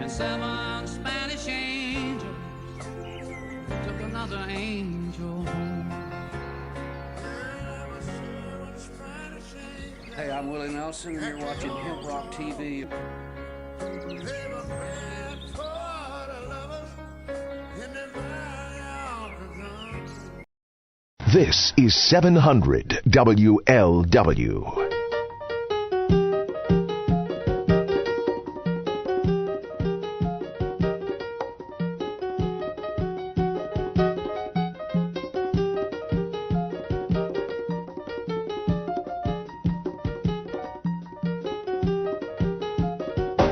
And 7 Spanish angels took another angel home. Hey, I'm Willie Nelson, and you're watching Hemp Rock TV. This is 700 WLW.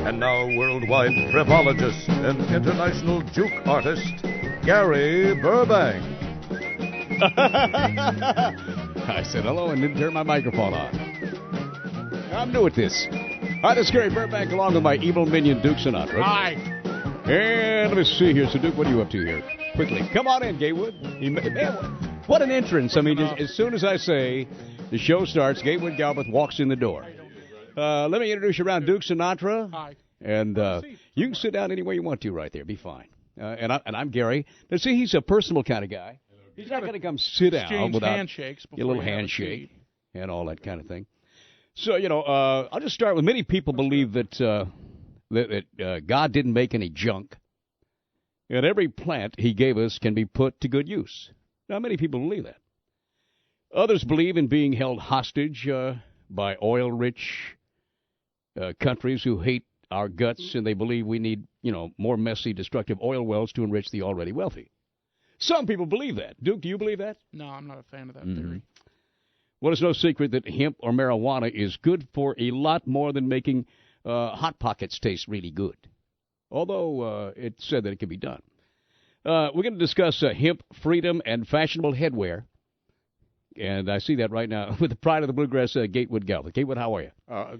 And now, worldwide tripologist and international juke artist, Gary Burbank. I said hello and didn't turn my microphone on. I'm new at this. Hi, this is Gary Burbank along with my evil minion, Duke Sinatra. Hi. And let me see here. So, Duke, what are you up to here? Quickly. Come on in, Gatewood. Man, what an entrance. I mean, as soon as I say the show starts, Gatewood Galbraith walks in the door. Let me introduce you around Duke Sinatra. Hi. And you can sit down any way you want to right there. Be fine. And I'm Gary. Now, see, he's a personal kind of guy. He's not going to come sit down without handshakes a little handshake and all that kind of thing. So, I'll just start with many people believe that God didn't make any junk, and every plant he gave us can be put to good use. Now, many people believe that. Others believe in being held hostage by oil-rich countries who hate our guts, and they believe we need, more messy, destructive oil wells to enrich the already wealthy. Some people believe that. Duke, do you believe that? No, I'm not a fan of that theory. Well, it's no secret that hemp or marijuana is good for a lot more than making Hot Pockets taste really good, although it's said that it can be done. We're going to discuss hemp, freedom, and fashionable headwear. And I see that right now with the pride of the bluegrass, Gatewood Galbraith. Gatewood, how are you?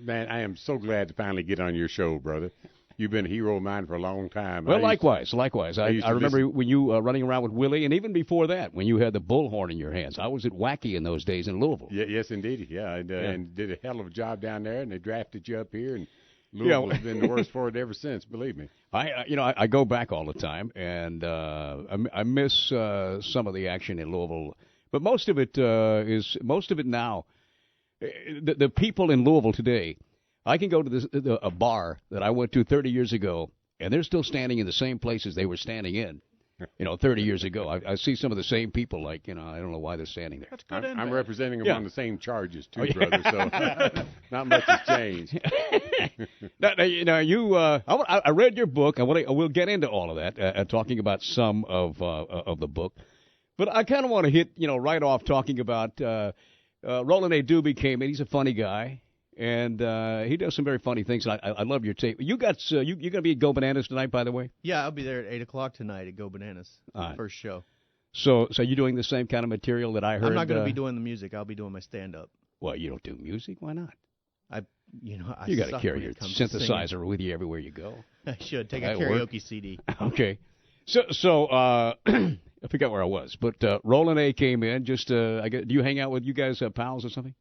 Man, I am so glad to finally get on your show, brother. You've been a hero of mine for a long time. Well, likewise. I remember when you running around with Willie, and even before that, when you had the bullhorn in your hands. I was at Wacky in those days in Louisville. Yes, indeed. Yeah, and did a hell of a job down there, and they drafted you up here, and Louisville has been the worst for it ever since, believe me. I go back all the time, and I miss some of the action in Louisville. But most of it now. The people in Louisville today, I can go to a bar that I went to 30 years ago, and they're still standing in the same places they were standing in, 30 years ago. I see some of the same people, I don't know why they're standing there. That's good. I'm representing them on the same charges, too, brother, so not much has changed. I read your book. We'll get into all of that, talking about some of the book. But I kind of want to hit, right off talking about Roland A. Duby came in. He's a funny guy. And he does some very funny things. And I love your tape. You going to be at Go Bananas tonight, by the way? Yeah, I'll be there at 8 o'clock tonight at Go Bananas, first show. So you doing the same kind of material that I heard? I'm not going to be doing the music. I'll be doing my stand-up. Well, you don't do music? Why not? You got to carry your synthesizer with you everywhere you go. I should. Take a karaoke CD. Okay. So I forgot where I was. But Roland A. came in. Do you hang out with you guys pals or something?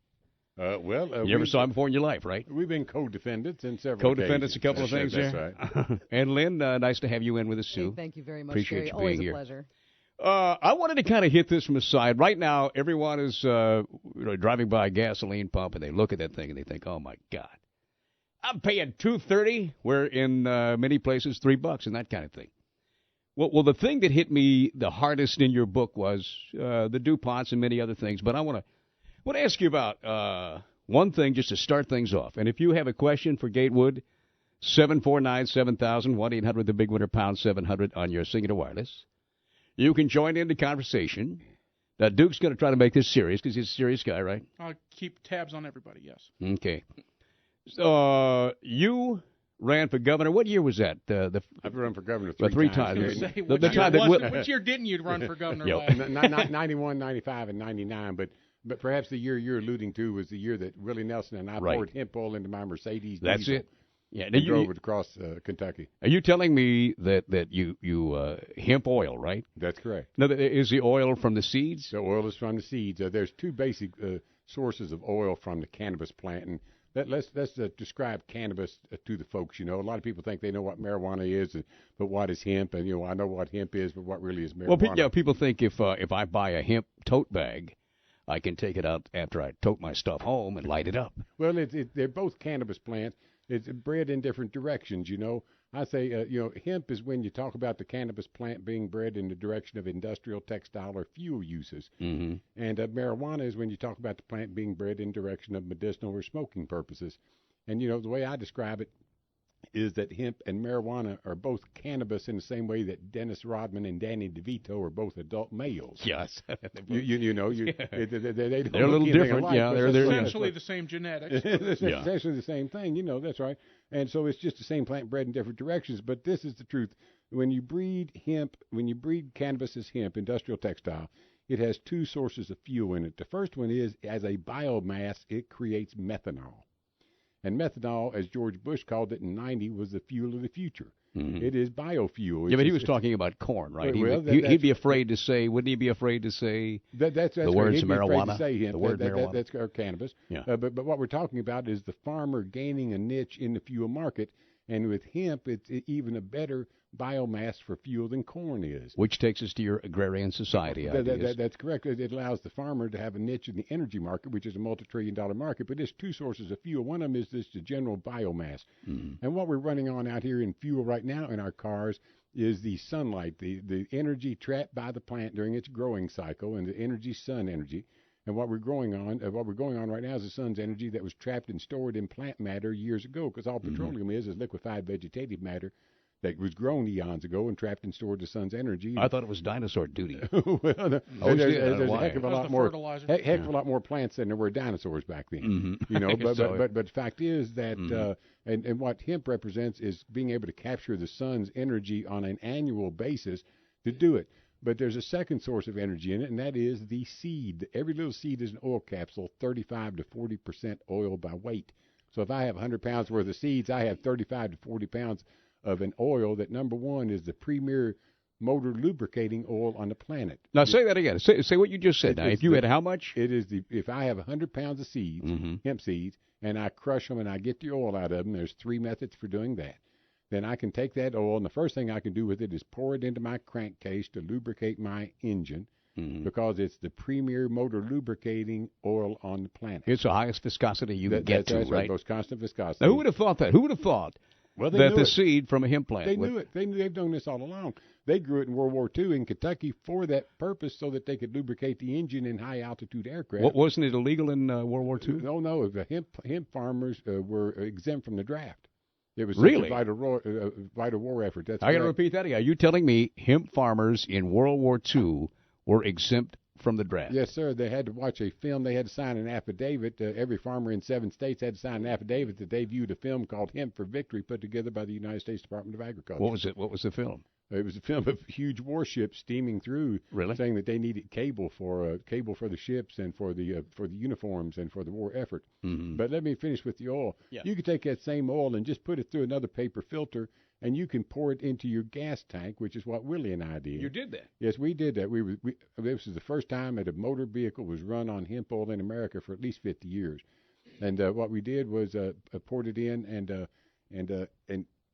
You never saw him before in your life, right? We've been co-defendants in several occasions. A couple of things that's there. Right. And Lynn, nice to have you in with us, too. Hey, thank you very much, Appreciate Gary. you Always being here. Always a pleasure. I wanted to kind of hit this from the side. Right now, everyone is driving by a gasoline pump, and they look at that thing, and they think, oh, my God. I'm paying $2.30, where in many places $3 and that kind of thing. Well, the thing that hit me the hardest in your book was the DuPonts and many other things, but I want to ask you about one thing just to start things off. And if you have a question for Gatewood, 749-7000, 1-800-THE-BIG-WINNER, pound 700 on your Singular Wireless. You can join in the conversation. Now, Duke's going to try to make this serious because he's a serious guy, right? I'll keep tabs on everybody, yes. Okay. So you ran for governor. What year was that? I've run for governor three times. Which year didn't you run for governor last? 91, 95, and 99, but perhaps the year you're alluding to was the year that Willie Nelson and I poured hemp oil into my Mercedes. That's it. Yeah, and drove it across Kentucky. Are you telling me that you hemp oil, right? That's correct. Now, is the oil from the seeds? The oil is from the seeds. There's two basic sources of oil from the cannabis plant, and let's describe cannabis to the folks. A lot of people think they know what marijuana is, but what is hemp? And I know what hemp is, but what really is marijuana? Well, people think if I buy a hemp tote bag, I can take it out after I tote my stuff home and light it up. Well, they're both cannabis plants. It's bred in different directions. I say, hemp is when you talk about the cannabis plant being bred in the direction of industrial, textile, or fuel uses. Mm-hmm. And marijuana is when you talk about the plant being bred in direction of medicinal or smoking purposes. And, the way I describe it is that hemp and marijuana are both cannabis in the same way that Dennis Rodman and Danny DeVito are both adult males. Yes. They don't they're a little different. Alike, yeah, they're essentially the same genetics. It's essentially the same thing. That's right. And so it's just the same plant bred in different directions. But this is the truth. When you breed cannabis as hemp, industrial textile, it has two sources of fuel in it. The first one is, as a biomass, it creates methanol. And methanol, as George Bush called it in '90, was the fuel of the future. Mm-hmm. It is biofuel. Yeah, but he was talking about corn, right? He'd be afraid to say, wouldn't he be afraid to say that's the words marijuana? The word marijuana. That's cannabis. Yeah. But what we're talking about is the farmer gaining a niche in the fuel market. And with hemp, it's even a better biomass for fuel than corn is. Which takes us to your agrarian society ideas. That's correct. It allows the farmer to have a niche in the energy market, which is a multi-trillion-dollar market. But there's two sources of fuel. One of them is the general biomass. Mm-hmm. And what we're running on out here in fuel right now in our cars is the sunlight, the energy trapped by the plant during its growing cycle, and the energy, sun energy. And what we're going on right now is the sun's energy that was trapped and stored in plant matter years ago, because all petroleum is liquefied vegetative matter that was grown eons ago and trapped and stored the sun's energy. I thought it was dinosaur duty. Well, there's a heck of a lot more plants than there were dinosaurs back then. Mm-hmm. But the fact is that and what hemp represents is being able to capture the sun's energy on an annual basis to do it. But there's a second source of energy in it, and that is the seed. Every little seed is an oil capsule, 35 to 40% oil by weight. So if I have 100 pounds worth of seeds, I have 35 to 40 pounds of an oil that, number one, is the premier motor lubricating oil on the planet. Now say that again. Say what you just said. Now, if you had how much? If I have 100 pounds of seeds, hemp seeds, and I crush them and I get the oil out of them, there's three methods for doing that. Then I can take that oil, and the first thing I can do with it is pour it into my crankcase to lubricate my engine, because it's the premier motor lubricating oil on the planet. It's the highest viscosity you can get to, right? Most constant viscosity. Now, who would have thought that? Who would have thought that the seed from a hemp plant? They knew it. They've known this all along. They grew it in World War II in Kentucky for that purpose, so that they could lubricate the engine in high-altitude aircraft. Wasn't it illegal in World War II? No. The hemp farmers were exempt from the draft. It was really such a vital war effort. That's I got to repeat that again. Are you telling me hemp farmers in World War II were exempt from the draft? Yes, sir. They had to watch a film. They had to sign an affidavit. Every farmer in 7 states had to sign an affidavit that they viewed a film called Hemp for Victory, put together by the United States Department of Agriculture. What was it? What was the film? It was a film of huge warships steaming through, saying that they needed cable for the ships and for the uniforms and for the war effort. Mm-hmm. But let me finish with the oil. Yeah. You could take that same oil and just put it through another paper filter, and you can pour it into your gas tank, which is what Willie and I did. You did that? Yes, we did that. This was the first time that a motor vehicle was run on hemp oil in America for at least 50 years. And what we did was poured it in, and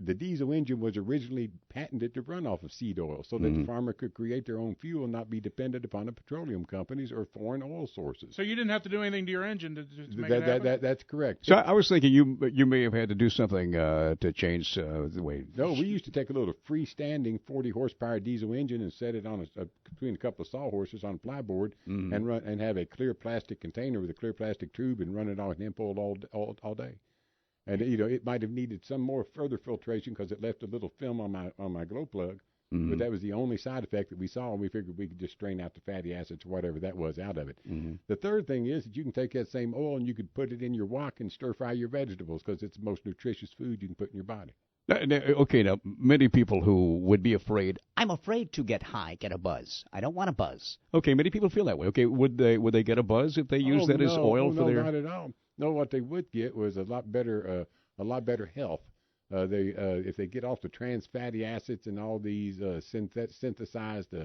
the diesel engine was originally patented to run off of seed oil, so that the farmer could create their own fuel and not be dependent upon the petroleum companies or foreign oil sources. So you didn't have to do anything to your engine to make it happen? That's correct. So I was thinking you may have had to do something to change the way. No, we used to take a little freestanding 40 horsepower diesel engine and set it on between a couple of sawhorses on a plyboard and have a clear plastic container with a clear plastic tube and run it on hemp oil all day. And it might have needed some more further filtration because it left a little film on my glow plug. But that was the only side effect that we saw, and we figured we could just strain out the fatty acids or whatever that was out of it. The third thing is that you can take that same oil and you could put it in your wok and stir fry your vegetables, because it's the most nutritious food you can put in your body. Now, many people who would be afraid. I'm afraid to get high, get a buzz. I don't want a buzz. Okay, many people feel that way. Okay, would they get a buzz if they use that as oil for their? No, not at all. No, what they would get was a lot better health. If they get off the trans fatty acids and all these synthesized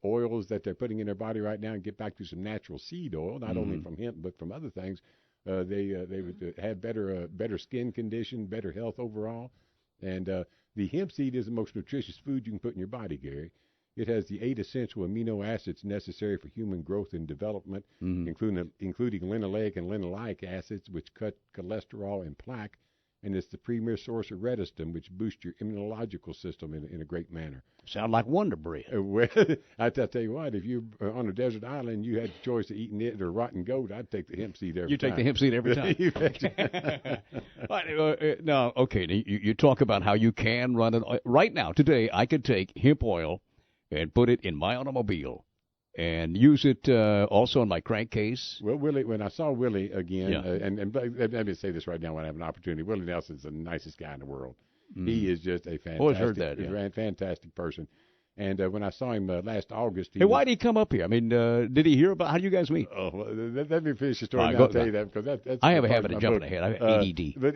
oils that they're putting in their body right now, and get back to some natural seed oil, not only from hemp but from other things, They would have better skin condition, better health overall. And the hemp seed is the most nutritious food you can put in your body, Gary. It has the 8 essential amino acids necessary for human growth and development, including linoleic and linoleic acids, which cut cholesterol and plaque. And it's the premier source of retistin, which boosts your immunological system in a great manner. Sound like Wonder Bread. Well, I tell you what, if you're on a desert island, you had the choice of eating it or rotten goat, I'd take the hemp seed every time. You take the hemp seed every time. You betcha. Now, okay, you talk about how you can run it. Right now, today, I could take hemp oil and put it in my automobile and use it also in my crankcase. Well, Willie, when I saw Willie again, and let me say this right now when I have an opportunity, Willie Nelson's the nicest guy in the world. He is just a fantastic person. And when I saw him last August... why did he come up here? I mean, did he hear about... How do you guys meet? Oh, well, let me finish the story and I'll tell you that, because that's... I have a habit of jumping ahead. I have ADD. But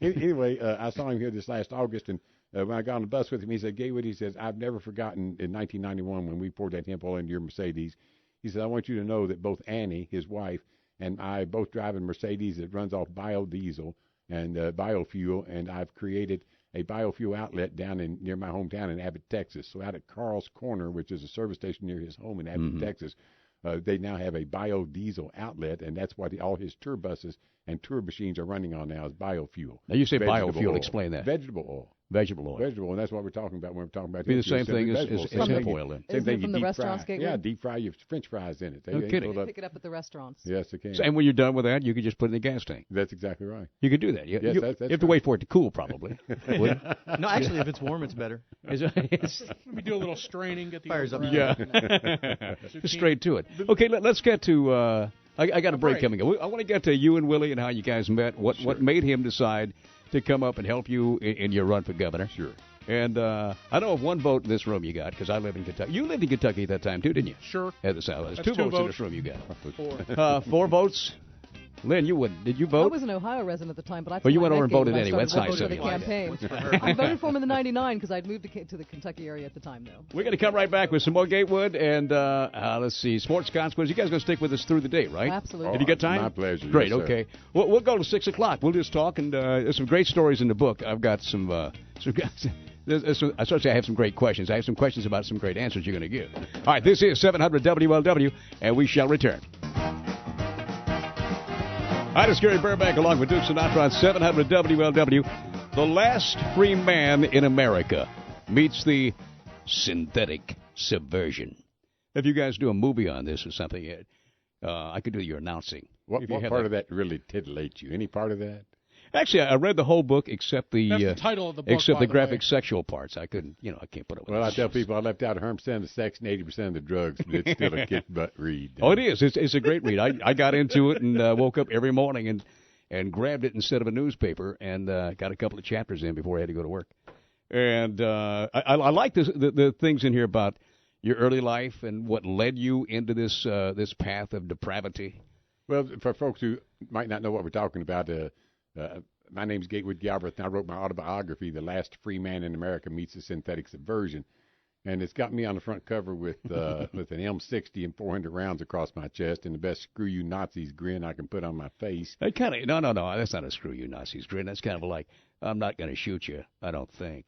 anyway, I saw him here this last August, and when I got on the bus with him, he said, Gatewood, he says, I've never forgotten in 1991 when we poured that hemp oil into your Mercedes. He said, I want you to know that both Annie, his wife, and I both drive a Mercedes that runs off biodiesel and biofuel, and I've created a biofuel outlet down near my hometown in Abbott, Texas. So out at Carl's Corner, which is a service station near his home in Abbott, Texas, they now have a biodiesel outlet, and that's what all his tour buses and tour machines are running on now is biofuel. Now, you say vegetable biofuel. Oil. Explain that. Vegetable oil. Vegetable oil. Vegetable, and that's what we're talking about when we're talking about. Be the same thing as hemp oil. Same Isn't thing it from the restaurants, Gatewood? Yeah, deep fry your French fries in it. No kidding. They pick it up at the restaurants. Yes, they can. So, and when you're done with that, you can just put it in the gas tank. That's exactly right. You could do that. Yes, you that's have to wait for it to cool, probably. No, actually, if it's warm, it's better. Let me do a little straining, get the Fires up. Yeah. Straight to it. Okay, let's get to... I got a break coming up. I want to get to you and Willie and how you guys met, what made him decide to come up and help you in your run for governor. Sure. And I know of one vote in this room you got, because I live in Kentucky. You lived in Kentucky at that time, too, didn't you? Sure. At the South. There's That's 2 2 votes in votes. this room you got. 4. 4 votes? Lynn, you wouldn't. Did you vote? I was an Ohio resident at the time, but I... Well, you went over and voted when I anyway. That's nice started of for you. the campaign. I voted for him in the 99 because I'd moved to the Kentucky area at the time, though. We're going to come right back with some more Gatewood and, let's see, sports consequences. You guys going to stick with us through the day, right? Absolutely. Did you get time? My pleasure. Great, yes, okay. We'll go to 6 o'clock. We'll just talk, and there's some great stories in the book. I've got some I have some great questions. I have some questions about some great answers you're going to give. All right, this is 700 WLW, and we shall return. Hi, this is Gary Burbank along with Duke Sinatra on 700 WLW. The last free man in America meets the synthetic subversion. If you guys do a movie on this or something, I could do your announcing. What part of that really titillates you? Any part of that? Actually, I read the whole book except the title of the book, except by the graphic sexual parts. I couldn't, I can't put it. Well, I tell people I left out 100% of the sex and 80% of the drugs, but it's still a kick butt read. Oh, it is. It's a great read. I got into it and woke up every morning and grabbed it instead of a newspaper and got a couple of chapters in before I had to go to work. And I like the things in here about your early life and what led you into this path of depravity. Well, for folks who might not know what we're talking about, my name's Gatewood Galbraith, and I wrote my autobiography, The Last Free Man in America Meets the Synthetic Subversion. And it's got me on the front cover with an M60 and 400 rounds across my chest and the best screw you Nazis grin I can put on my face. That kind of no, that's not a screw you Nazis grin. That's kind of like, I'm not going to shoot you, I don't think.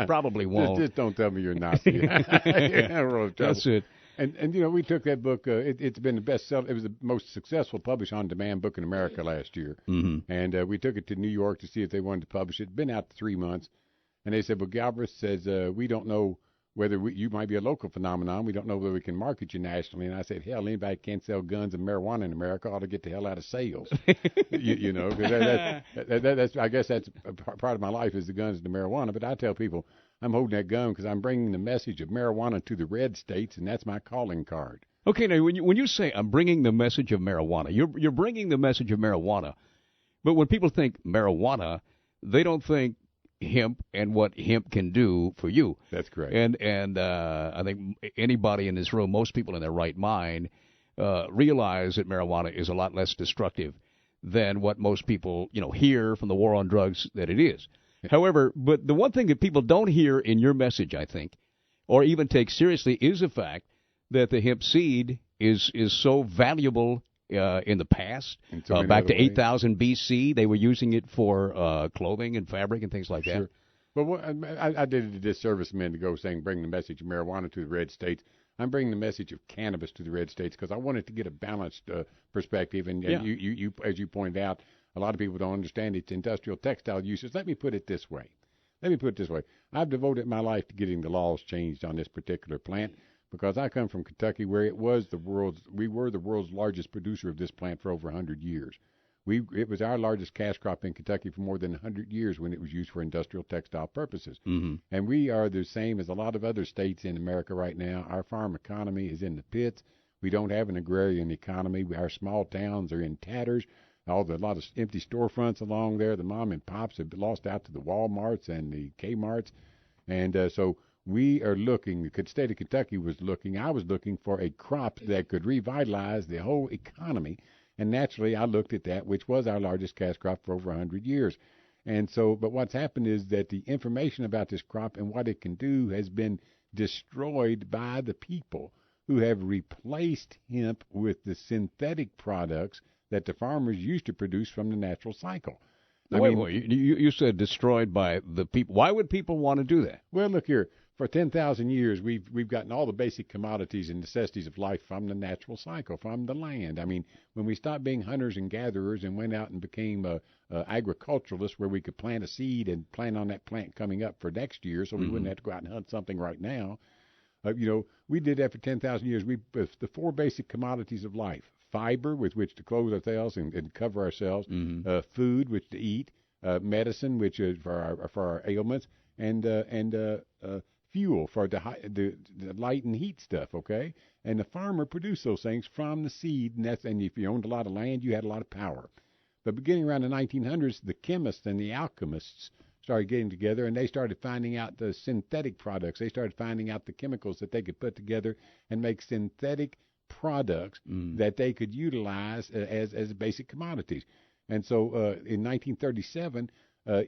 Probably won't. Just don't tell me you're a Nazi. That's it. And we took that book. It's been the best seller. It was the most successful published on demand book in America last year. Mm-hmm. And we took it to New York to see if they wanted to publish it. It's been out 3 months. And they said, well, Galbraith says, we don't know whether you might be a local phenomenon. We don't know whether we can market you nationally. And I said, hell, anybody can't sell guns and marijuana in America ought to get the hell out of sales. Because that's I guess that's a part of my life is the guns and the marijuana. But I tell people I'm holding that gun because I'm bringing the message of marijuana to the red states, and that's my calling card. Okay, now when you say I'm bringing the message of marijuana, you're bringing the message of marijuana. But when people think marijuana, they don't think hemp and what hemp can do for you. That's correct. And I think anybody in this room, most people in their right mind, realize that marijuana is a lot less destructive than what most people, hear from the war on drugs that it is. However, but the one thing that people don't hear in your message, I think, or even take seriously, is the fact that the hemp seed is so valuable in the past. So back to 8,000 BC, they were using it for clothing and fabric and things like that. Sure. But I did a disservice a minute ago saying bring the message of marijuana to the red states. I'm bringing the message of cannabis to the red states because I wanted to get a balanced perspective. And you, as you pointed out, a lot of people don't understand its industrial textile uses. Let me put it this way. I've devoted my life to getting the laws changed on this particular plant because I come from Kentucky where we were the world's largest producer of this plant for over 100 years. It was our largest cash crop in Kentucky for more than 100 years when it was used for industrial textile purposes. Mm-hmm. And we are the same as a lot of other states in America right now. Our farm economy is in the pits. We don't have an agrarian economy. Our small towns are in tatters. A lot of empty storefronts along there. The mom and pops have lost out to the Walmarts and the Kmarts. And so we are looking, the state of Kentucky was looking, I was looking for a crop that could revitalize the whole economy. And naturally, I looked at that, which was our largest cash crop for over 100 years. And so, but what's happened is that the information about this crop and what it can do has been destroyed by the people who have replaced hemp with the synthetic products that the farmers used to produce from the natural cycle. Wait, you said destroyed by the people. Why would people want to do that? Well, look here. For 10,000 years, we've gotten all the basic commodities and necessities of life from the natural cycle, from the land. I mean, when we stopped being hunters and gatherers and went out and became agriculturalists where we could plant a seed and plan on that plant coming up for next year so we wouldn't have to go out and hunt something right now, we did that for 10,000 years. The four basic commodities of life: fiber, with which to clothe ourselves and cover ourselves, food, which to eat, medicine, which is for our ailments, and fuel for the light and heat stuff, okay? And the farmer produced those things from the seed, and if you owned a lot of land, you had a lot of power. But beginning around the 1900s, the chemists and the alchemists started getting together, and they started finding out the synthetic products. They started finding out the chemicals that they could put together and make synthetic products that they could utilize as basic commodities. And so in 1937,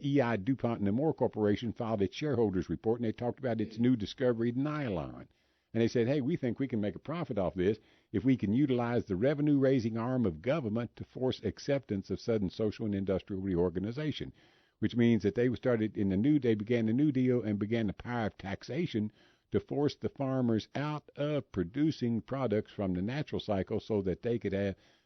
E.I. DuPont and the Moore Corporation filed its shareholders report, and they talked about its new discovery, nylon. And they said, hey, we think we can make a profit off this if we can utilize the revenue-raising arm of government to force acceptance of sudden social and industrial reorganization, which means that they began the New Deal and began the power of taxation to force the farmers out of producing products from the natural cycle so that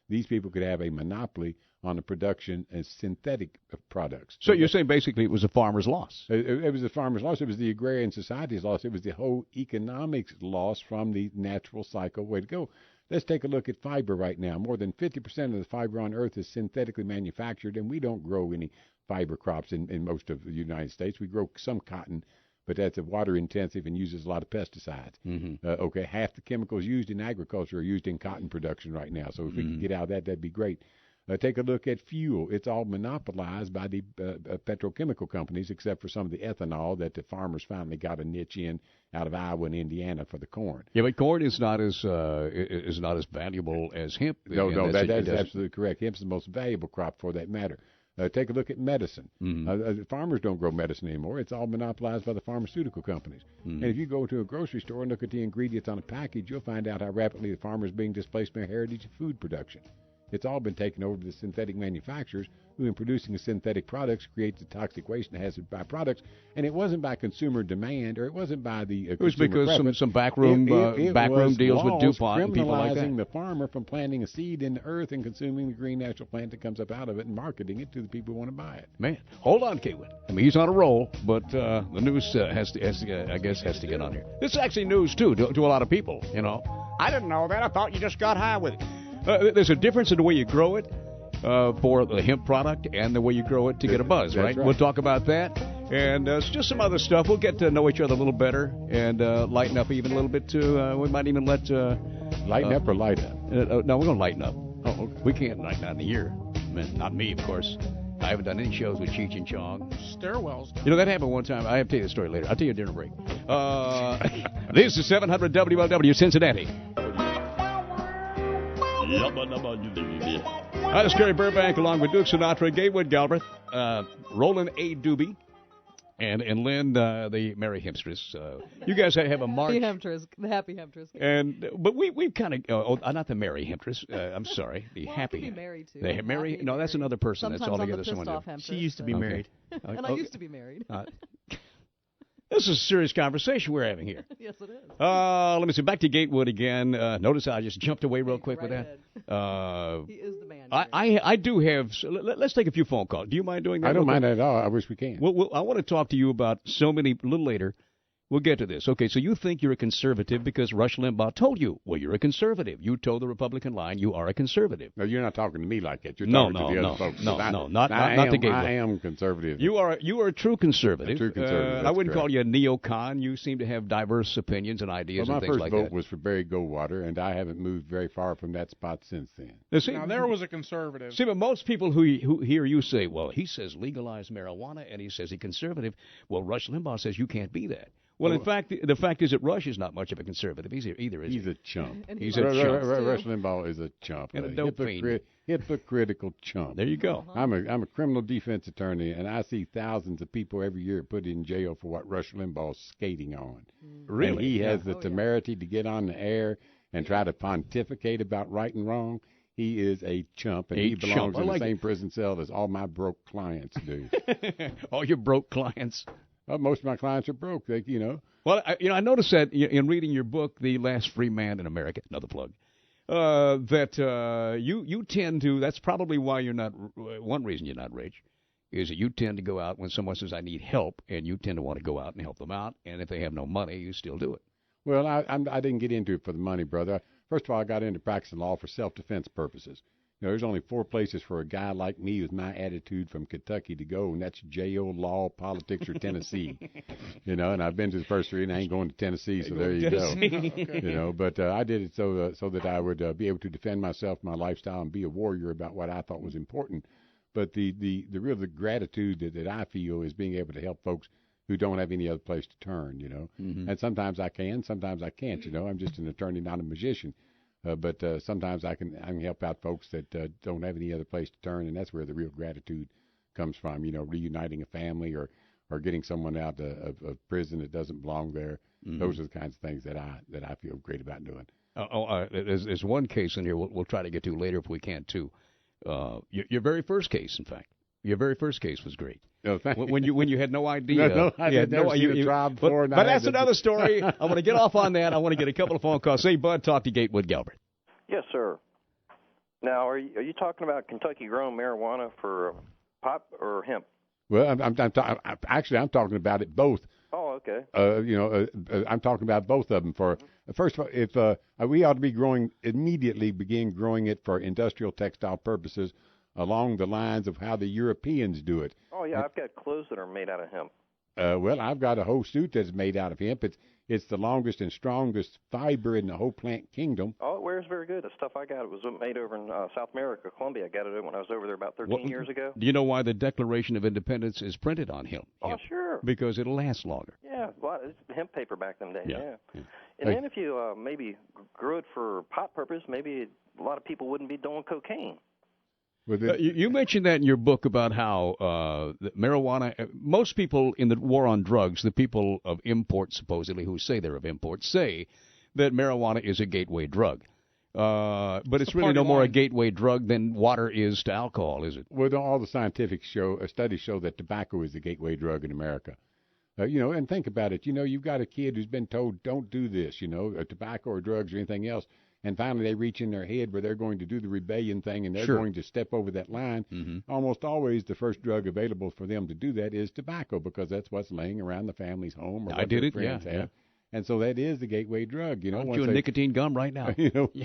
these people could have a monopoly on the production of synthetic products. So you're saying basically it was a farmer's loss? It was the farmer's loss. It was the agrarian society's loss. It was the whole economics loss from the natural cycle way to go. Let's take a look at fiber right now. More than 50% of the fiber on Earth is synthetically manufactured, and we don't grow any fiber crops in most of the United States. We grow some cotton, but that's water intensive and uses a lot of pesticides. Okay, half the chemicals used in agriculture are used in cotton production right now. So if we could get out of that, that'd be great. Take a look at fuel. It's all monopolized by the petrochemical companies, except for some of the ethanol that the farmers finally got a niche in out of Iowa and Indiana for the corn. Yeah, but corn is not as valuable as hemp. No, that is absolutely correct. Hemp's the most valuable crop for that matter. Take a look at medicine. Farmers don't grow medicine anymore. It's all monopolized by the pharmaceutical companies. And if you go to a grocery store and look at the ingredients on a package, you'll find out how rapidly the farmer is being displaced by heritage of food production. It's all been taken over to the synthetic manufacturers who, in producing the synthetic products, create the toxic waste and hazard byproducts. And it wasn't by consumer demand, or it wasn't by the it was because some backroom deals with DuPont and people like that. Criminalizing the farmer from planting a seed in the earth and consuming the green natural plant that comes up out of it and marketing it to the people who want to buy it. Man, hold on, Gatewood. I mean, he's on a roll, but the news has to get on here. This is actually news too to a lot of people. I didn't know that. I thought you just got high with it. There's a difference in the way you grow it for the hemp product and the way you grow it to get a buzz, right? We'll talk about that. And just some other stuff. We'll get to know each other a little better and lighten up even a little bit, too. We might even let... lighten up or light up? No, we're going to lighten up. Oh, okay. We can't lighten up in a year. I mean, not me, of course. I haven't done any shows with Cheech and Chong. Stairwells. That happened one time. I have to tell you the story later. I'll tell you during a break. This is 700 WLW Cincinnati. Hi, this is Gary Burbank along with Duke Sinatra, Gatewood Galbraith, Roland A. Duby, And Lynn, the Merry Hemptress. You guys have a march. The Happy Hemptress. But we've kind of not the Merry Hemptress. I'm sorry, the Happy. Be married too. The Merry. No, that's another person. Sometimes that's altogether I'm the someone pissed off She used to be Okay. married. And I used to be married. This is a serious conversation we're having here. Yes, it is. Let me see. Back to Gatewood again. Notice how I just jumped away real quick with that. He is the man. I do have. So let's take a few phone calls. Do you mind doing that? I don't mind that at all. I wish we can. Well, I want to talk to you about so many. A little later. We'll get to this. Okay, so you think you're a conservative because Rush Limbaugh told you, well, you're a conservative. You told the Republican line you are a conservative. No, you're not talking to me like that. You're talking to the other folks. Not the Gatewood. I am conservative. You are a true conservative. A true conservative. I wouldn't correct. call you a neocon. You seem to have diverse opinions and ideas and things like that. My first vote was for Barry Goldwater, and I haven't moved very far from that spot since then. Now, there was a conservative. See, but most people who hear you say, well, he says legalize marijuana, and he says he's conservative. Well, Rush Limbaugh says you can't be that. Well, in fact, the fact is that Rush is not much of a conservative either, is he? He's a chump. He's a chump. Rush Limbaugh is a chump. And a dope fiend. Hypocritical chump. There you go. I'm a criminal defense attorney, and I see thousands of people every year put in jail for what Rush Limbaugh's skating on. Really? And he has the temerity to get on the air and try to pontificate about right and wrong. He is a chump, and he belongs in the same prison cell as all my broke clients do. All your broke clients? Well, most of my clients are broke. Well, I noticed that in reading your book, The Last Free Man in America, another plug, that you tend to, that's probably why you're not, one reason you're not rich, is that you tend to go out when someone says, I need help, and you tend to want to go out and help them out, and if they have no money, you still do it. Well, I didn't get into it for the money, brother. First of all, I got into practicing law for self-defense purposes. There's only 4 places for a guy like me with my attitude from Kentucky to go, and that's jail, law, politics, or Tennessee. And I've been to the first 3, and I ain't going to Tennessee, so there you go. Okay. But I did it so that I would be able to defend myself, my lifestyle, and be a warrior about what I thought was important. But the real gratitude that I feel is being able to help folks who don't have any other place to turn. Mm-hmm. And sometimes I can, sometimes I can't. I'm just an attorney, not a magician. But sometimes I can help out folks that don't have any other place to turn, and that's where the real gratitude comes from. Reuniting a family or getting someone out of prison that doesn't belong there. Mm-hmm. Those are the kinds of things that I feel great about doing. There's one case in here we'll try to get to later if we can too. Your very first case, in fact. Your very first case was great. Oh, when you had no idea. I've never seen a trial before. But that's another story. I want to get off on that. I want to get a couple of phone calls. Say, Bud, talk to Gatewood Galbraith. Yes, sir. Now, are you talking about Kentucky-grown marijuana for pot or hemp? Well, I'm talking about it both. Oh, okay. I'm talking about both of them. First of all, if we ought to begin growing it for industrial textile purposes, along the lines of how the Europeans do it. Oh, yeah, I've got clothes that are made out of hemp. Well, I've got a whole suit that's made out of hemp. It's the longest and strongest fiber in the whole plant kingdom. Oh, it wears very good. The stuff I got, it was made over in South America, Colombia. I got it when I was over there about 13 years ago. Do you know why the Declaration of Independence is printed on hemp? Oh, sure. Because it'll last longer. Yeah, well, it's hemp paper back in the day, yeah. And Hey. then if you maybe grew it for pot purpose, maybe a lot of people wouldn't be doing cocaine. You mentioned that in your book about how marijuana, most people in the war on drugs, the people of import supposedly who say they're of import, say that marijuana is a gateway drug. But it's really no more a gateway drug than water is to alcohol, is it? Well, all the scientific studies show that tobacco is the gateway drug in America. And think about it. You've got a kid who's been told, don't do this, tobacco or drugs or anything else. And finally, they reach in their head where they're going to do the rebellion thing, and they're going to step over that line. Mm-hmm. Almost always, the first drug available for them to do that is tobacco, because that's what's laying around the family's home or what their friends have. And so that is the gateway drug. Once you a nicotine gum right now.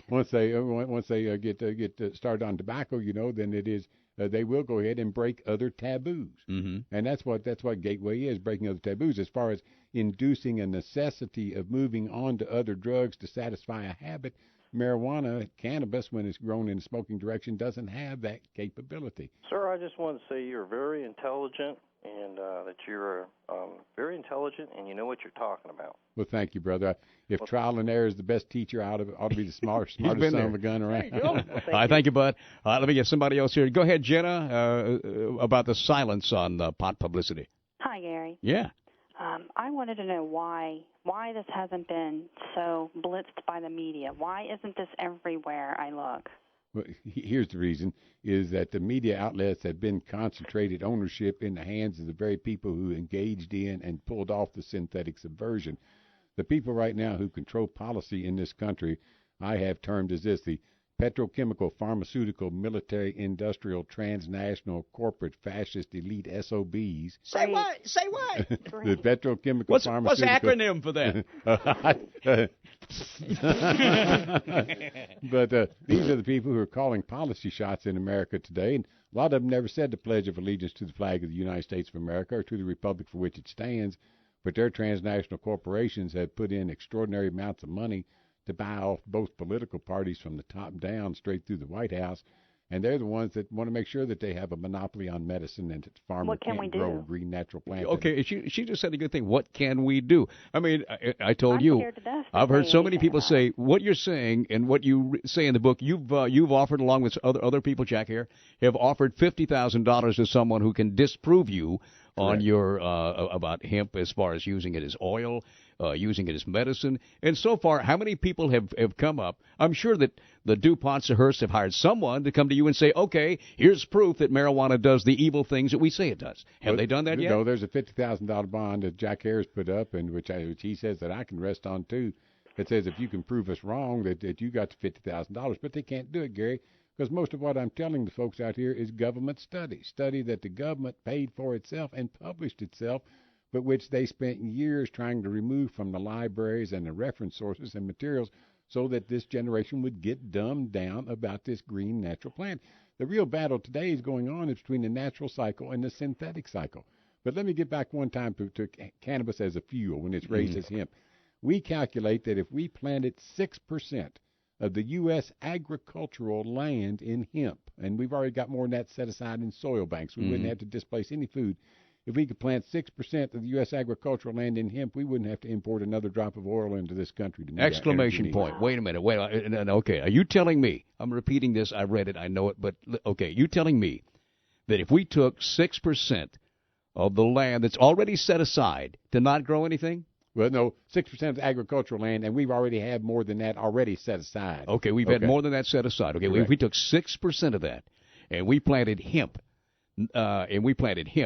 Once they get started on tobacco, then it is they will go ahead and break other taboos. Mm-hmm. And that's what gateway is, breaking other taboos. As far as inducing a necessity of moving on to other drugs to satisfy a habit, marijuana, cannabis, when it's grown in the smoking direction, doesn't have that capability. Sir, I just want to say you're very intelligent, and that you're very intelligent, and you know what you're talking about. Well, thank you, brother. If trial and error is the best teacher, ought to be the smartest son of a gun around. Thank you, Bud. Let me get somebody else here. Go ahead, Jenna, about the silence on pot publicity. Hi, Gary. Gary. Yeah. I wanted to know why this hasn't been so blitzed by the media. Why isn't this everywhere I look? Well, here's the reason, is that the media outlets have been concentrated ownership in the hands of the very people who engaged in and pulled off the synthetic subversion. The people right now who control policy in this country, I have termed as this, the petrochemical, pharmaceutical, military, industrial, transnational, corporate, fascist, elite SOBs. Say what? Say what? The petrochemical, What's pharmaceutical. the acronym for that? But these are the people who are calling policy shots in America today, and a lot of them never said the Pledge of Allegiance to the flag of the United States of America or to the republic for which it stands, but their transnational corporations have put in extraordinary amounts of money to buy off both political parties from the top down straight through the White House, and they're the ones that want to make sure that they have a monopoly on medicine and that farmers can't grow green natural plants. Okay, she just said a good thing. What can we do? I mean, I told I'm you, scared to death to I've heard say so many anything people about say what you're saying and what you say in the book. You've offered, along with other people, Jack here, have offered $50,000 to someone who can disprove you on your about hemp as far as using it as oil, using it as medicine. And so far, how many people have come up? I'm sure that the DuPonts or Hearst have hired someone to come to you and say, okay, here's proof that marijuana does the evil things that we say it does. Have they done that yet? No, there's a $50,000 bond that Jack Harris put up, and which he says that I can rest on, too. It says if you can prove us wrong that you got the $50,000. But they can't do it, Gary, because most of what I'm telling the folks out here is government study that the government paid for itself and published itself, but which they spent years trying to remove from the libraries and the reference sources and materials so that this generation would get dumbed down about this green natural plant. The real battle today is going on between the natural cycle and the synthetic cycle. But let me get back one time to cannabis as a fuel when it's raised as hemp. We calculate that if we planted 6% of the U.S. agricultural land in hemp, and we've already got more than that set aside in soil banks. We wouldn't have to displace any food. If we could plant 6% of the U.S. agricultural land in hemp, we wouldn't have to import another drop of oil into this country to meet our Exclamation energy point. needs. Wait a minute. Okay. Are you telling me, I'm repeating this, I read it, I know it, but okay, you telling me that if we took 6% of the land that's already set aside to not grow anything? Well, no, 6% of the agricultural land, and we've already had more than that already set aside. Okay, we've had more than that set aside. Okay, if we took 6% of that and we planted hemp,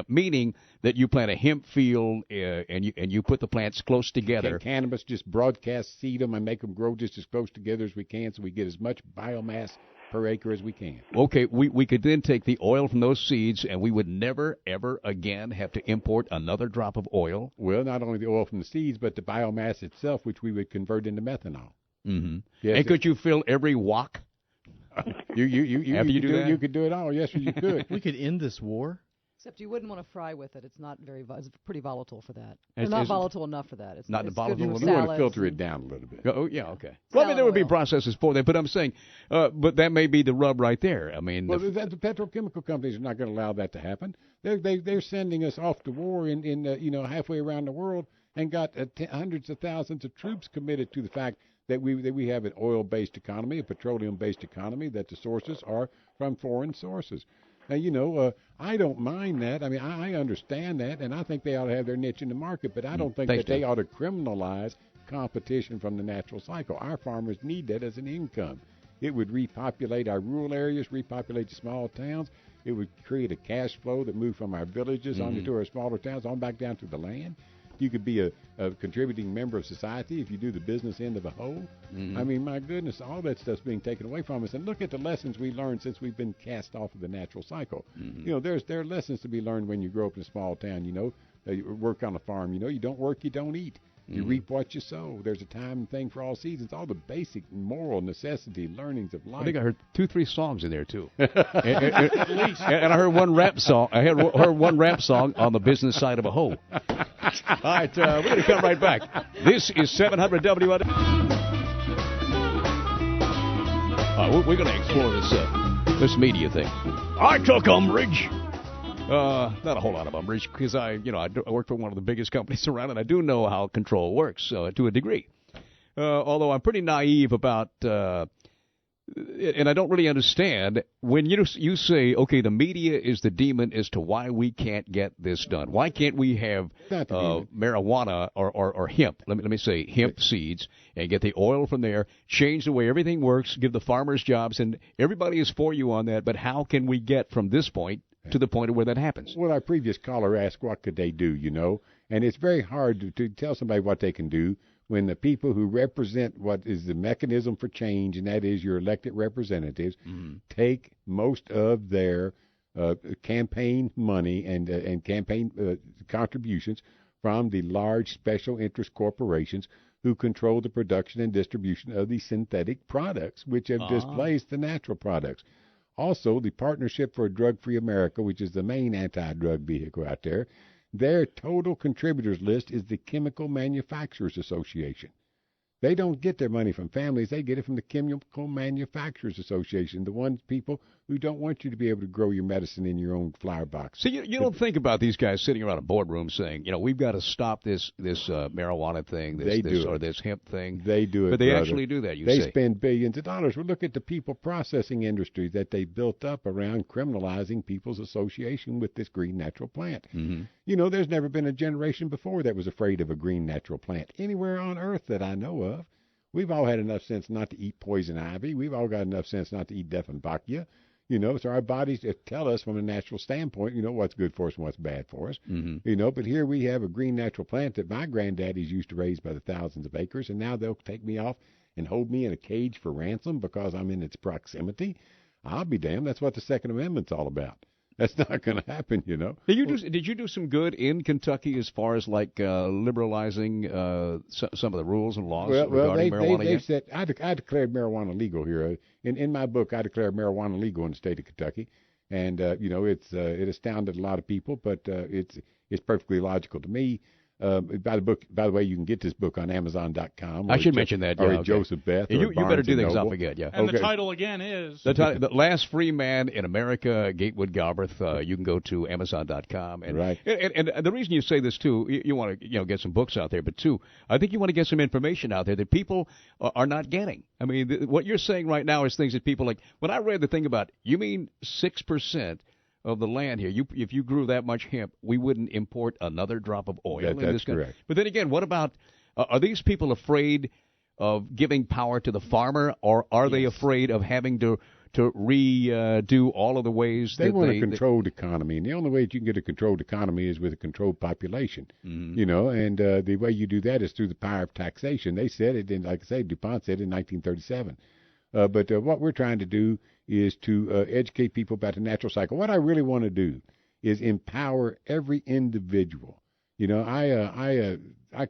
meaning that you plant a hemp field and you put the plants close together. Cannabis, just broadcast seed them and make them grow just as close together as we can so we get as much biomass per acre as we can. Okay, we could then take the oil from those seeds and we would never, ever again have to import another drop of oil? Well, not only the oil from the seeds, but the biomass itself, which we would convert into methanol. Mm-hmm. Yes, and could you fill every wok? You You could do it all. Yes, you could. We could end this war. Except you wouldn't want to fry with it. It's not it's pretty volatile for that. Or not volatile enough for that. It's not it's volatile good for enough. You want to filter salads it down a little bit. Oh, yeah, okay. Well, I mean, there would be processes for that, but I'm saying, but that may be the rub right there. I mean, well, the petrochemical companies are not going to allow that to happen. They're sending us off to war in halfway around the world and got hundreds of thousands of troops committed to the fact that we have an oil-based economy, a petroleum-based economy, that the sources are from foreign sources. Now, I don't mind that. I mean, I understand that, and I think they ought to have their niche in the market, but I don't think that they ought to criminalize competition from the natural cycle. Our farmers need that as an income. It would repopulate our rural areas, repopulate the small towns. It would create a cash flow that moved from our villages onto our smaller towns, on back down to the land. You could be a contributing member of society if you do the business end of a whole. I mean, my goodness, all that stuff's being taken away from us. And look at the lessons we learned since we've been cast off of the natural cycle. There are lessons to be learned when you grow up in a small town. You work on a farm. You don't work, you don't eat. You reap what you sow. There's a time and thing for all seasons. All the basic moral necessity learnings of life. I think I heard 2-3 songs in there too. and I heard one rap song. I heard one rap song on the business side of a hoe. All right, we're going to come right back. This is 700 WLW. We're going to explore this media thing. I took umbrage. Not a whole lot of umbrage because I work for one of the biggest companies around, and I do know how control works to a degree. Although I'm pretty naive about and I don't really understand when you say, okay, the media is the demon as to why we can't get this done. Why can't we have marijuana or hemp? Let me say hemp seeds and get the oil from there, change the way everything works, give the farmers jobs, and everybody is for you on that. But how can we get from this point to the point of where that happens? Well, our previous caller asked what could they do, and it's very hard to tell somebody what they can do when the people who represent what is the mechanism for change, and that is your elected representatives, take most of their campaign money and campaign contributions from the large special interest corporations who control the production and distribution of these synthetic products, which have displaced the natural products. Also, the Partnership for a Drug-Free America, which is the main anti-drug vehicle out there, their total contributors list is the Chemical Manufacturers Association. They don't get their money from families. They get it from the Chemical Manufacturers Association, the ones people who don't want you to be able to grow your medicine in your own flower box. So you don't think about these guys sitting around a boardroom saying, we've got to stop this marijuana thing, this hemp thing. They do it, but they brother. actually do that. They spend billions of dollars. Well, look at the people processing industry that they built up around criminalizing people's association with this green natural plant. There's never been a generation before that was afraid of a green natural plant anywhere on earth that I know of. We've all had enough sense not to eat poison ivy. We've all got enough sense not to eat Dieffenbachia. So our bodies tell us from a natural standpoint, what's good for us and what's bad for us. But here we have a green natural plant that my granddaddies used to raise by the thousands of acres, and now they'll take me off and hold me in a cage for ransom because I'm in its proximity. I'll be damned. That's what the Second Amendment's all about. That's not going to happen, Did you do some good in Kentucky as far as liberalizing some of the rules and laws regarding marijuana? They said I declared marijuana legal here. In my book, I declared marijuana legal in the state of Kentucky, and it astounded a lot of people, but it's perfectly logical to me. By the way, you can get this book on Amazon.com. I should mention that. Or at Joseph Beth. You better do things. I'll forget. Yeah. And the title again is the last free man in America, Gatewood Galbraith. You can go to Amazon.com. And, right. And the reason you say this too, you want to get some books out there, but two, I think you want to get some information out there that people are not getting. I mean, what you're saying right now is things that people like. When I read the thing about, you mean 6% of the land here, if you grew that much hemp, we wouldn't import another drop of oil in this country. Correct. But then again, what about, are these people afraid of giving power to the farmer, or are they afraid of having to redo all of the ways they want a controlled economy? And the only way that you can get a controlled economy is with a controlled population. And the way you do that is through the power of taxation. They said it, like I say, DuPont said it in 1937. But what we're trying to do is to educate people about the natural cycle. What I really want to do is empower every individual. I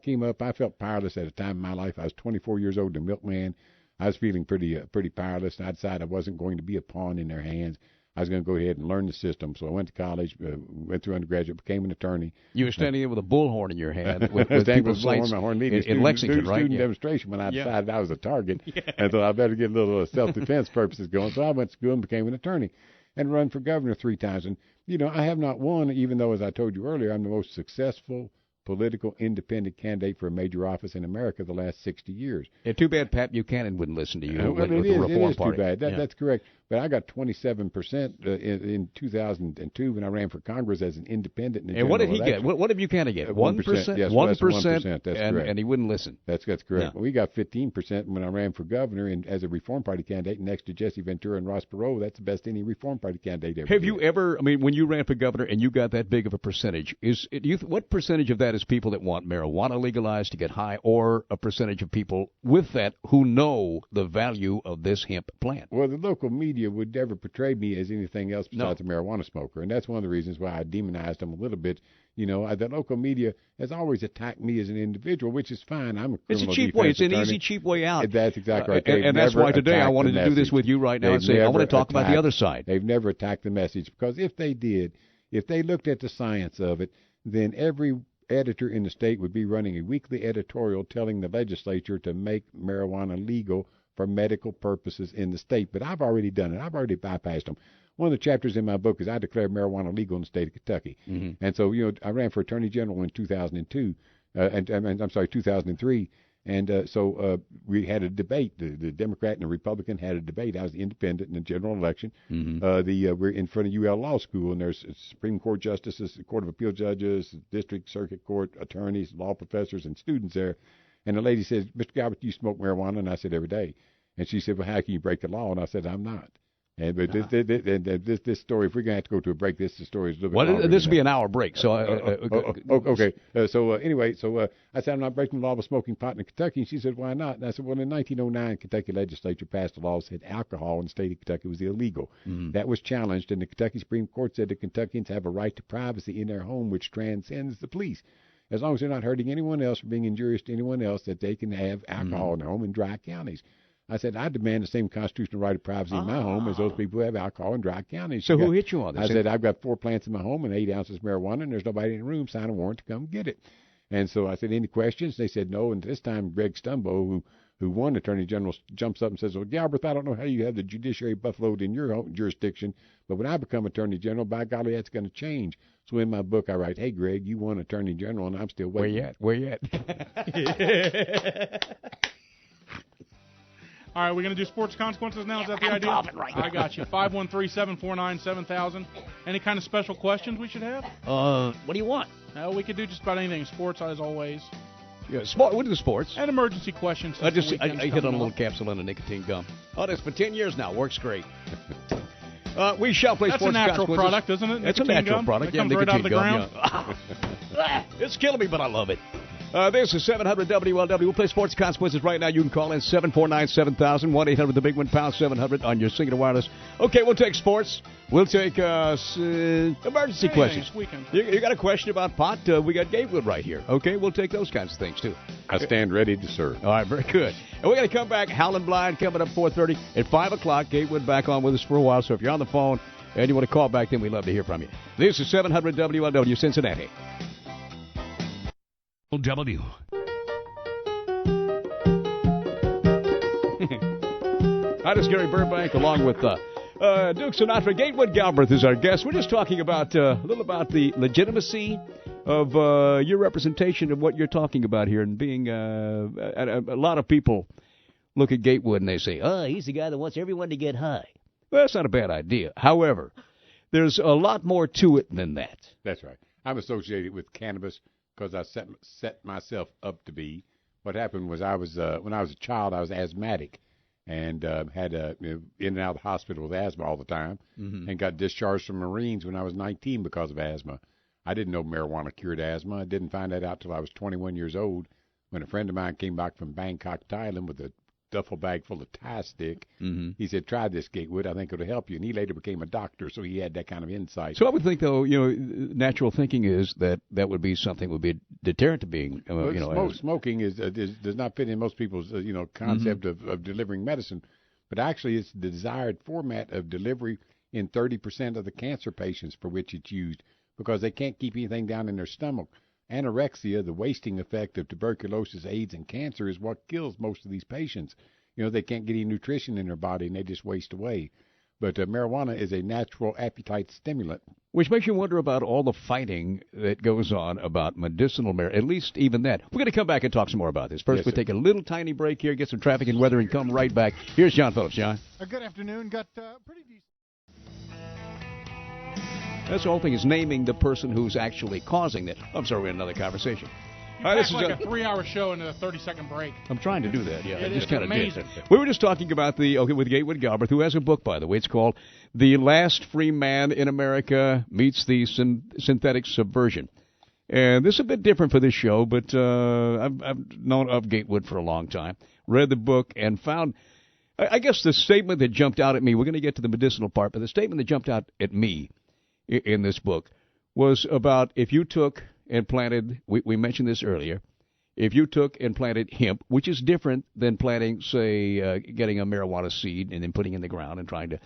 came up, I felt powerless at a time in my life. I was 24 years old, a milkman. I was feeling pretty powerless, and I decided I wasn't going to be a pawn in their hands. I was going to go ahead and learn the system. So I went to college, went through undergraduate, became an attorney. You were standing there with a bullhorn in your hand with people's lights in Lexington, right? Student demonstration when I decided I was a target. And so I better get a little self-defense purposes going. So I went to school and became an attorney and run for governor 3 times. And, I have not won, even though, as I told you earlier, I'm the most successful political independent candidate for a major office in America the last 60 years. Yeah, too bad Pat Buchanan wouldn't listen to you with the Reform Party. Too bad. That's correct. But I got 27% in 2002 when I ran for Congress as an independent. And what did he get? What did Buchanan get? 1%? Yes, 1%. That's correct. And he wouldn't listen. That's correct. Yeah. We got 15% when I ran for governor and as a Reform Party candidate next to Jesse Ventura and Ross Perot. That's the best any Reform Party candidate ever Have did. you ever, when you ran for governor and you got that big of a percentage, what percentage of that is people that want marijuana legalized to get high, or a percentage of people with that who know the value of this hemp plant? Well, the local media would never portray me as anything else besides a marijuana smoker, and that's one of the reasons why I demonized them a little bit. The local media has always attacked me as an individual, which is fine. I'm a criminal It's a cheap way. It's an easy, cheap way out. That's exactly right. And that's why today I wanted to do this with you right now and say I want to talk about the other side. They've never attacked the message, because if they did, if they looked at the science of it, then every editor in the state would be running a weekly editorial telling the legislature to make marijuana legal for medical purposes in the state. But I've already done it. I've already bypassed them. One of the chapters in my book is I declared marijuana legal in the state of Kentucky. And so, I ran for attorney general in 2002, 2003, And so we had a debate. The Democrat and the Republican had a debate. I was the independent in the general election. We're in front of UL Law School, and there's Supreme Court justices, Court of Appeal judges, district, circuit court attorneys, law professors, and students there. And the lady says, Mr. Galbraith, do you smoke marijuana? And I said, every day. And she said, well, how can you break the law? And I said, I'm not. And but this story, if we're going to have to go to a break, the story is a little bit longer. This will be an hour break. So okay. Anyway, I said, I'm not breaking the law of smoking pot in Kentucky. And she said, why not? And I said, well, in 1909, Kentucky legislature passed a law that said alcohol in the state of Kentucky was illegal. That was challenged, and the Kentucky Supreme Court said the Kentuckians have a right to privacy in their home, which transcends the police. As long as they're not hurting anyone else or being injurious to anyone else, that they can have alcohol in their home in dry counties. I said, I demand the same constitutional right of privacy in my home as those people who have alcohol in dry counties. So who hit you on this? I said, I've got 4 plants in my home and 8 ounces of marijuana, and there's nobody in the room. Sign a warrant to come get it. And so I said, any questions? They said no. And this time, Greg Stumbo, who won Attorney General, jumps up and says, well, Galbraith, I don't know how you have the judiciary buffaloed in your jurisdiction, but when I become Attorney General, by golly, that's going to change. So in my book, I write, hey, Greg, you won Attorney General, and I'm still waiting. Where you at? All right, we're going to do sports consequences now? Is that the idea? Right. I got you. 513-749-7000. Any kind of special questions we should have? What do you want? We could do just about anything. Sports, as always. Yeah, we'll do sports. And emergency questions. I hit on a little capsule on a nicotine gum. Oh, that's for 10 years now. Works great. We shall play sports consequences. That's a natural product, isn't it? It's a natural product. It comes right out of the ground. Yeah. It's killing me, but I love it. This is 700 WLW. We'll play sports consequences right now. You can call in 749-7000, 1-800-THE-BIG-ONE, pound 700 on your singular wireless. Okay, we'll take sports. We'll take emergency questions. You got a question about pot? We got Gatewood right here. Okay, we'll take those kinds of things, too. I stand ready to serve. All right, very good. And we're going to come back. Howlin' Blind coming up 4:30. At 5 o'clock, Gatewood back on with us for a while. So if you're on the phone and you want to call back, then we'd love to hear from you. This is 700 WLW, Cincinnati. W. Hi, this is Gary Burbank, along with Duke Sinatra. Gatewood Galbraith is our guest. We're just talking about a little about the legitimacy of your representation of what you're talking about here, and being a lot of people look at Gatewood and they say, "Oh, he's the guy that wants everyone to get high." Well, that's not a bad idea. However, there's a lot more to it than that. That's right. I'm associated with cannabis because I set myself up to be. What happened was when I was a child, I was asthmatic and had in and out of the hospital with asthma all the time, and got discharged from Marines when I was 19 because of asthma. I didn't know marijuana cured asthma. I didn't find that out till I was 21 years old when a friend of mine came back from Bangkok, Thailand with a duffel bag full of Thai stick. He said, try this, Gatewood. I think it'll help you. And he later became a doctor, so he had that kind of insight. So I would think, though, natural thinking is that would be something would be a deterrent to being, smoking does not fit in most people's, concept of delivering medicine. But actually, it's the desired format of delivery in 30% of the cancer patients for which it's used, because they can't keep anything down in their stomach. Anorexia, the wasting effect of tuberculosis, AIDS, and cancer, is what kills most of these patients. They can't get any nutrition in their body, and they just waste away. But marijuana is a natural appetite stimulant. Which makes you wonder about all the fighting that goes on about medicinal marijuana, at least even that. We're going to come back and talk some more about this. First, we'll take a little tiny break here, get some traffic and weather, and come right back. Here's John Phillips. John? Good afternoon. Got pretty decent. That's the whole thing, is naming the person who's actually causing it. I'm sorry, we're in another conversation. This is like a 3-hour show into a 30-second break. I'm trying to do that, yeah. I just kind of did. We were just talking about with Gatewood Galbraith, who has a book, by the way. It's called The Last Free Man in America Meets the Synthetic Subversion. And this is a bit different for this show, but I've known of Gatewood for a long time, read the book, and found, I guess the statement that jumped out at me, we're going to get to the medicinal part, but the statement that jumped out at me in this book was about if you took and planted, we mentioned this earlier, if you took and planted hemp, which is different than planting, say, getting a marijuana seed and then putting it in the ground and trying to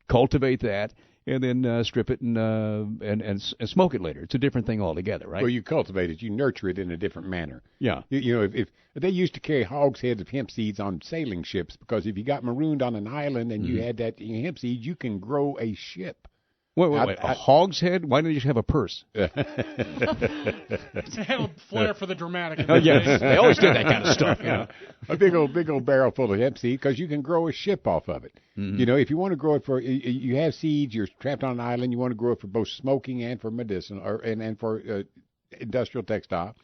cultivate that and then strip it and smoke it later. It's a different thing altogether, right? Well, you cultivate it, you nurture it in a different manner. Yeah. If they used to carry hogsheads of hemp seeds on sailing ships, because if you got marooned on an island and you had that hemp seed, you can grow a ship. Wait. A hog's head? Why don't you just have a purse? They have a flair for the dramatic. Oh, yes. They always did that kind of stuff. You know? A big old barrel full of hemp seed, because you can grow a ship off of it. Mm-hmm. You know, if you want to grow it you have seeds, you're trapped on an island, you want to grow it for both smoking and for medicinal, and for industrial textile.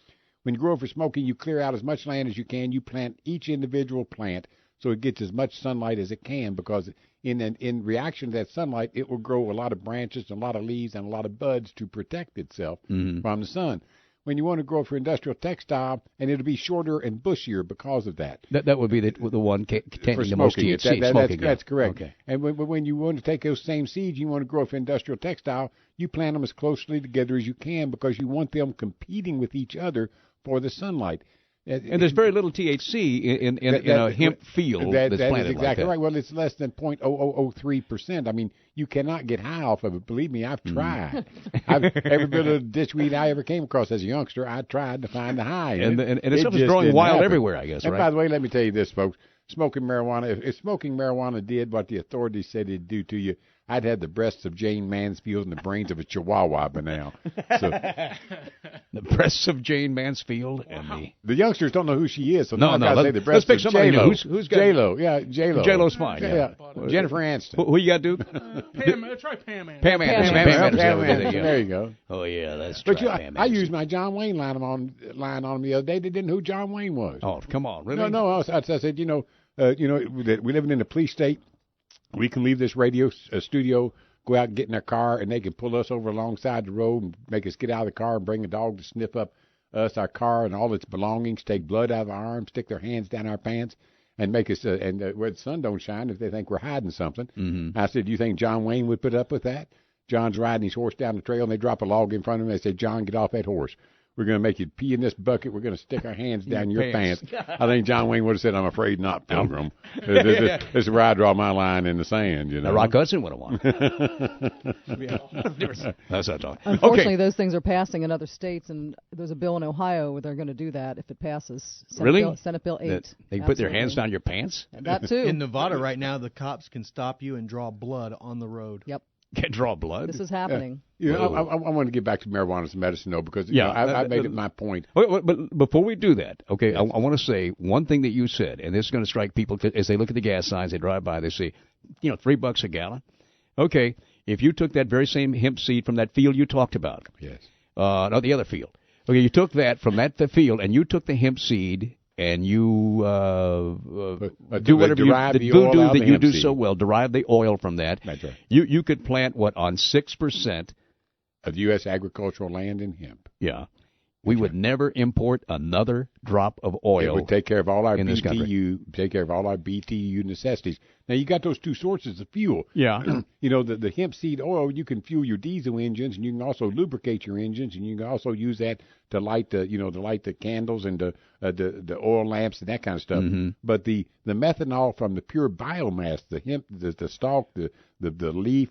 When you grow it for smoking, you clear out as much land as you can. You plant each individual plant so it gets as much sunlight as it can, because in reaction to that sunlight, it will grow a lot of branches and a lot of leaves and a lot of buds to protect itself from the sun. When you want to grow for industrial textile, and it'll be shorter and bushier because of that. That would be the one containing the most THC. That's correct. Okay. And when you want to take those same seeds, you want to grow for industrial textile, you plant them as closely together as you can, because you want them competing with each other for the sunlight. And there's very little THC in a hemp field that's planted is exactly like that. right. Well, it's less than 0.0003%. I mean, you cannot get high off of it. Believe me, I've tried. Every bit of ditchweed I ever came across as a youngster, I tried to find the high. And the stuff is growing wild everywhere, I guess, and right? By the way, let me tell you this, folks. Smoking marijuana, if smoking marijuana did what the authorities said it'd do to you, I'd have the breasts of Jane Mansfield and the brains of a Chihuahua by now. So, the breasts of Jane Mansfield and the youngsters don't know who she is, so no. I gotta say the breasts let's pick of somebody J-Lo. new. Who's got J-Lo? Yeah, J-Lo. J-Lo's fine. Yeah. Jennifer Aniston. Who you got, Duke? Try Pam Anderson. Pam Anderson. There you go. Oh yeah, that's. But I used my John Wayne line on him the other day. They didn't know who John Wayne was. Oh, come on, really? No. I said, that we live in a police state. We can leave this radio studio, go out and get in our car, and they can pull us over alongside the road and make us get out of the car and bring a dog to sniff up our car and all its belongings, take blood out of our arms, stick their hands down our pants, and make us where the sun don't shine if they think we're hiding something. Mm-hmm. I said, do you think John Wayne would put up with that? John's riding his horse down the trail, and they drop a log in front of him. They say, John, get off that horse. We're going to make you pee in this bucket. We're going to stick our hands down your pants. I think John Wayne would have said, I'm afraid not, Pilgrim. This is where I draw my line in the sand, you know. Rock Hudson would have won. That's not talking. Unfortunately, those things are passing in other states, and there's a bill in Ohio where they're going to do that if it passes. Senate Bill 8. They put their hands down your pants? That too. In Nevada right now, the cops can stop you and draw blood on the road. Yep. Can't draw blood? This is happening. Yeah. I want to get back to marijuana as medicine, though, because I made it my point. But before we do that, okay, yes. I want to say one thing that you said, and this is going to strike people as they look at the gas signs, they drive by, they see, $3 a gallon. Okay, if you took that very same hemp seed from that field you talked about. Yes. No, the other field. Okay, you took that from the field, and you took the hemp seed, and you do whatever you do so well, derive the oil from that. That's right. You could plant on 6% of U.S. agricultural land in hemp. Yeah. We would never import another drop of oil. It would take care of all our BTU, take care of all our BTU necessities. Now, you got those two sources of fuel. Yeah. The hemp seed oil, you can fuel your diesel engines, and you can also lubricate your engines, and you can also use that to light the candles and the oil lamps and that kind of stuff. Mm-hmm. But the methanol from the pure biomass, the hemp, the stalk, the leaf,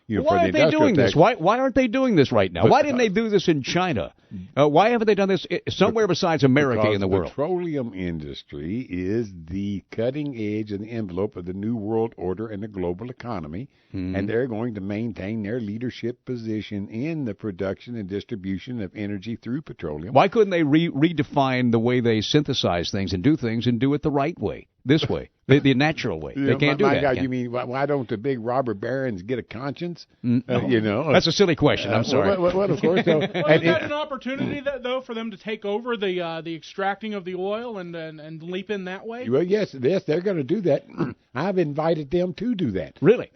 why aren't they doing this? Why aren't they doing this right now? Why didn't they do this in China? Why haven't they done this somewhere besides America in the world? The petroleum industry is the cutting edge and the envelope of the new world order and the global economy, and they're going to maintain their leadership position in the production and distribution of energy through petroleum. Why couldn't they redefine the way they synthesize things and do it the right way? This way, the natural way. They can't do that. God, you mean why don't the big robber barons get a conscience? That's a silly question. I'm sorry. Well, of course. So, is that an opportunity though for them to take over the extracting of the oil and leap in that way? Well, yes, they're going to do that. I've invited them to do that. Really?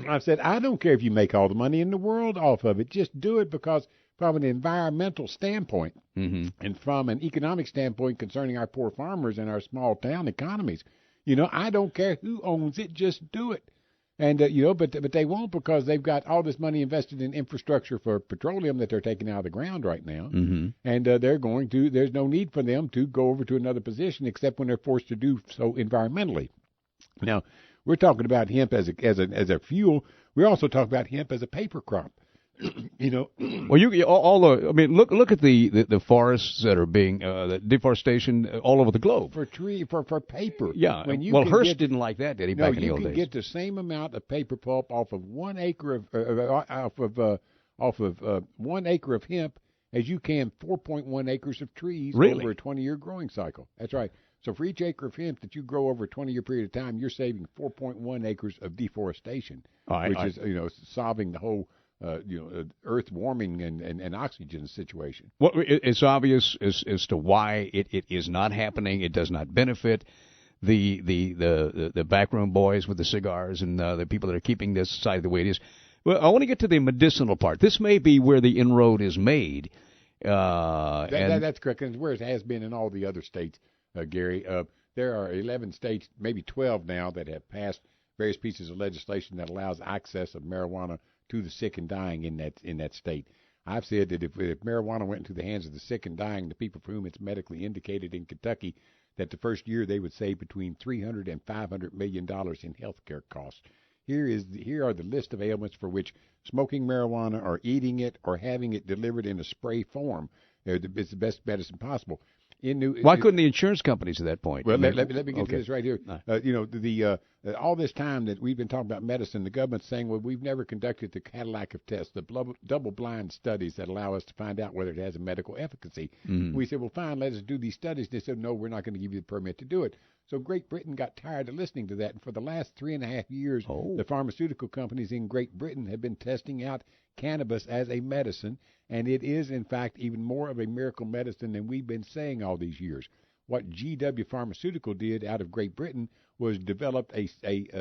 I've said, I don't care if you make all the money in the world off of it. Just do it, because from an environmental standpoint and from an economic standpoint concerning our poor farmers and our small town economies, I don't care who owns it. Just do it. And, but they won't, because they've got all this money invested in infrastructure for petroleum that they're taking out of the ground right now. Mm-hmm. And there's no need for them to go over to another position except when they're forced to do so environmentally. Now, we're talking about hemp as a fuel. We're also talking about hemp as a paper crop. Well, I mean, look at the forests that are being the deforestation all over the globe for paper. Yeah. Well, Hearst didn't like that, did he? Back in the old days. You can get the same amount of paper pulp off of 1 acre of 1 acre of hemp as you can 4.1 acres of trees over a 20-year growing cycle. That's right. So for each acre of hemp that you grow over a 20-year period of time, you're saving 4.1 acres of deforestation, which is solving the whole earth warming and oxygen situation. Well, it's obvious as to why it is not happening. It does not benefit the backroom boys with the cigars and the people that are keeping this society the way it is. Well, I want to get to the medicinal part. This may be where the inroad is made. That's correct. And it's where it has been in all the other states, Gary. There are 11 states, maybe 12 now, that have passed various pieces of legislation that allows access of marijuana to the sick and dying in that state. I've said that if marijuana went into the hands of the sick and dying, the people for whom it's medically indicated in Kentucky, that the first year they would save between $300 and $500 million in health care costs. Here are the list of ailments for which smoking marijuana or eating it or having it delivered in a spray form is the best medicine possible. Why couldn't the insurance companies at that point? Well, let me get to this right here. All this time that we've been talking about medicine, the government's saying, well, we've never conducted the Cadillac of tests, the double-blind studies that allow us to find out whether it has a medical efficacy. Mm-hmm. We said, well, fine, let us do these studies. They said, no, we're not going to give you the permit to do it. So Great Britain got tired of listening to that, and for the last 3.5 years, the pharmaceutical companies in Great Britain have been testing out cannabis as a medicine, and it is, in fact, even more of a miracle medicine than we've been saying all these years. What GW Pharmaceutical did out of Great Britain was developed a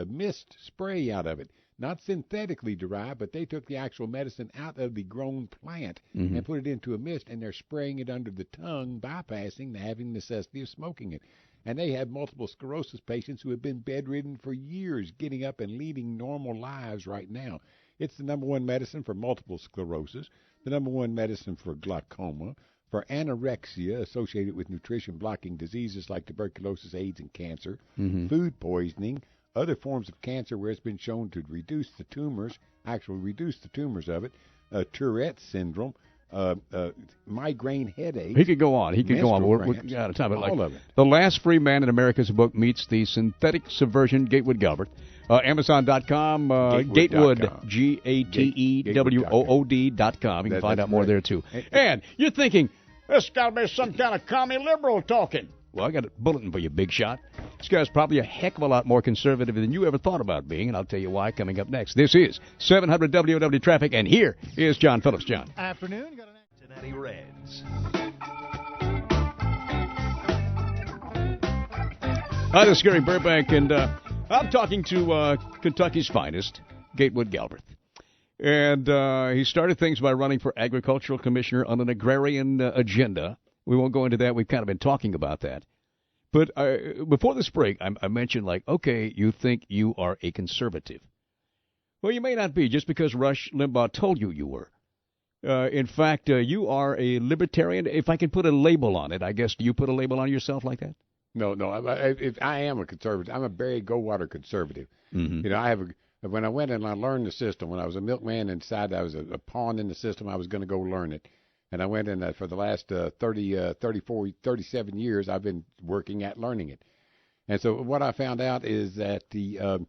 mist spray out of it, not synthetically derived, but they took the actual medicine out of the grown plant and put it into a mist, and they're spraying it under the tongue, bypassing the having necessity of smoking it. And they have multiple sclerosis patients who have been bedridden for years, getting up and leading normal lives right now. It's the number one medicine for multiple sclerosis, the number one medicine for glaucoma, for anorexia associated with nutrition-blocking diseases like tuberculosis, AIDS, and cancer, food poisoning, other forms of cancer where it's been shown to reduce the tumors of it, Tourette's syndrome, migraine headache. He could go on. We're out of time. All of it. The Last Free Man in America's book meets the synthetic subversion, Gatewood Galbraith. Amazon.com, Gatewood, Gatewood.com. You can find out more there, too. And you're thinking, this got to be some kind of commie liberal talking. Well, I got a bulletin for you, big shot. This guy's probably a heck of a lot more conservative than you ever thought about being, and I'll tell you why coming up next. This is 700 WLW Traffic, and here is John Phillips. John. Afternoon. Got an Cincinnati Reds. Hi, this is Gary Burbank, and I'm talking to Kentucky's finest, Gatewood Galbraith. And he started things by running for agricultural commissioner on an agrarian agenda. We won't go into that. We've kind of been talking about that. But before this break, I mentioned, okay, you think you are a conservative. Well, you may not be just because Rush Limbaugh told you were. In fact, you are a libertarian. If I can put a label on it, I guess, do you put a label on yourself like that? No. I am a conservative. I'm a Barry Goldwater conservative. Mm-hmm. When I went and I learned the system, when I was a milkman and decided I was a pawn in the system, I was going to go learn it. And I went in for the last 37 years, I've been working at learning it. And so what I found out is that the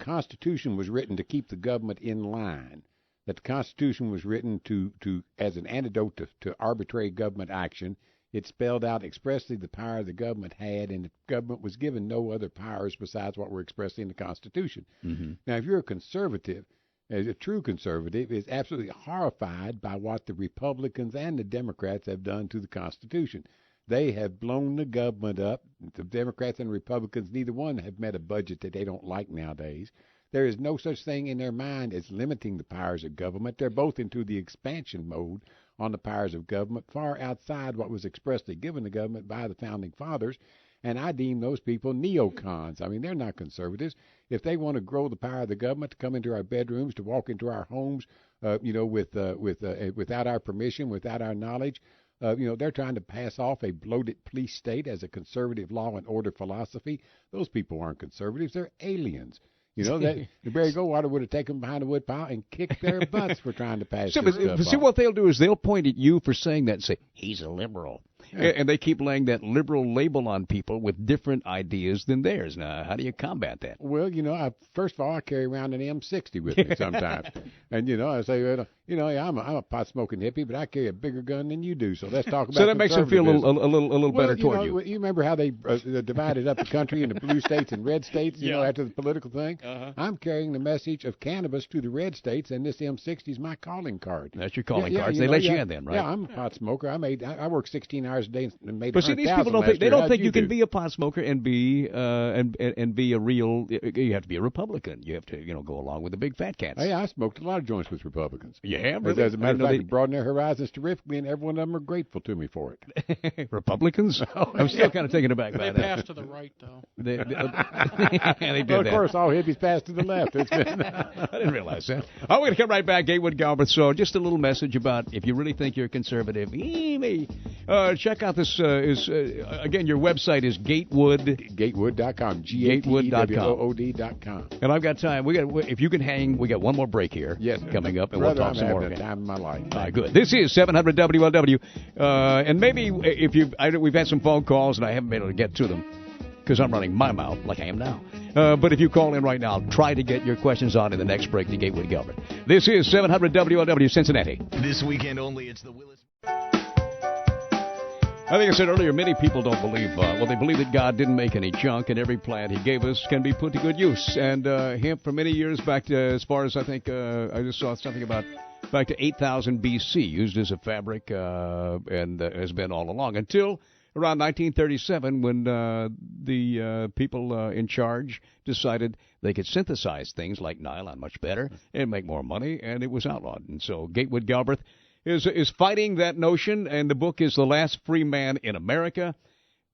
Constitution was written to keep the government in line, that the Constitution was written to as an antidote to arbitrary government action. It spelled out expressly the power the government had, and the government was given no other powers besides what were expressed in the Constitution. Mm-hmm. Now, if you're a conservative, a true conservative, is absolutely horrified by what the Republicans and the Democrats have done to the Constitution. They have blown the government up. The Democrats and Republicans, neither one have met a budget that they don't like nowadays. There is no such thing in their mind as limiting the powers of government. They're both into the expansion mode on the powers of government, far outside what was expressly given to government by the Founding Fathers. And I deem those people neocons. I mean, they're not conservatives. If they want to grow the power of the government to come into our bedrooms, to walk into our homes, without our permission, without our knowledge, they're trying to pass off a bloated police state as a conservative law and order philosophy. Those people aren't conservatives. They're aliens. You know, that the Barry Goldwater would have taken them behind the woodpile and kicked their butts for trying to pass this stuff See, off. what they'll do is they'll point at you for saying that and say, he's a liberal. Yeah. And they keep laying that liberal label on people with different ideas than theirs. Now, how do you combat that? Well, you know, first of all, I carry around an M60 with me sometimes. And, you know, I say, I'm a pot-smoking hippie, but I carry a bigger gun than you do, so let's talk about So that makes them feel a little better toward you. You remember how they divided up the country into blue states and red states, you know, after the political thing? Uh-huh. I'm carrying the message of cannabis to the red states, and this M60 is my calling card. That's your calling card. They let you in then, right? Yeah, I'm a pot smoker. I work 16 hours a day and made. But see, these people don't think you can be a pot smoker and be and be a real. You have to be a Republican. You have to go along with the big fat cats. Oh, yeah, I smoked a lot of joints with Republicans. You have, really? As a matter of fact, it broadened their horizons terrifically, and every one of them are grateful to me for it. Republicans? I'm still kind of taken aback by that. They passed to the right, though. They did well, of course, all hippies pass to the left. I didn't realize that. We're going to come right back, Gatewood Galbraith. So just a little message about if you really think you're a conservative, check out this. Again, your website is Gatewood.com. Gatewood.com. And I've got time. If you can hang, we got one more break here. Yes, coming up, and brother, we'll talk some more. I'm having the time of my life. All right, good. This is 700 WLW, and maybe if we've had some phone calls and I haven't been able to get to them because I'm running my mouth like I am now. But if you call in right now, I'll try to get your questions on in the next break to Gatewood Galbraith. This is 700 WLW Cincinnati. This weekend only, it's the Willis. I think I said earlier, many people don't believe, they believe that God didn't make any junk and every plant he gave us can be put to good use. And hemp for many years back to, as far as I think, I just saw something about back to 8000 BC, used as a fabric and has been all along until around 1937 when the people in charge decided they could synthesize things like nylon much better and make more money, and it was outlawed. And so Gatewood Galbraith is fighting that notion, and the book is The Last Free Man in America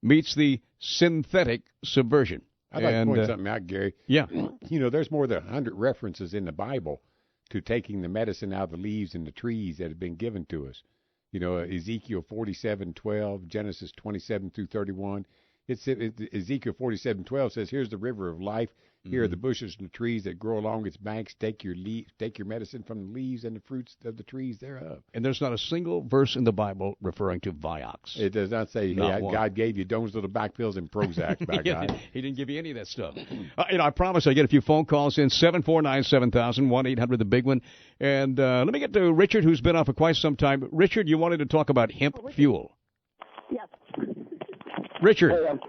Meets the Synthetic Subversion. I'd like to point something out, Gary. Yeah. You know, there's more than 100 references in the Bible to taking the medicine out of the leaves and the trees that have been given to us. You know, Ezekiel 47:12, Genesis 27 through 31. Ezekiel 47:12 says, "Here's the river of life. Here are the bushes and the trees that grow along its banks. Take your medicine from the leaves and the fruits of the trees thereof." And there's not a single verse in the Bible referring to Vioxx. It does not say, hey, God gave you Dome's Little Back Pills and Prozac, by God. He didn't give you any of that stuff. I promise I get a few phone calls in, 749-7000, 1-800, the big one. And let me get to Richard, who's been on for quite some time. Richard, you wanted to talk about hemp fuel. Yes. Richard. Hey, I'm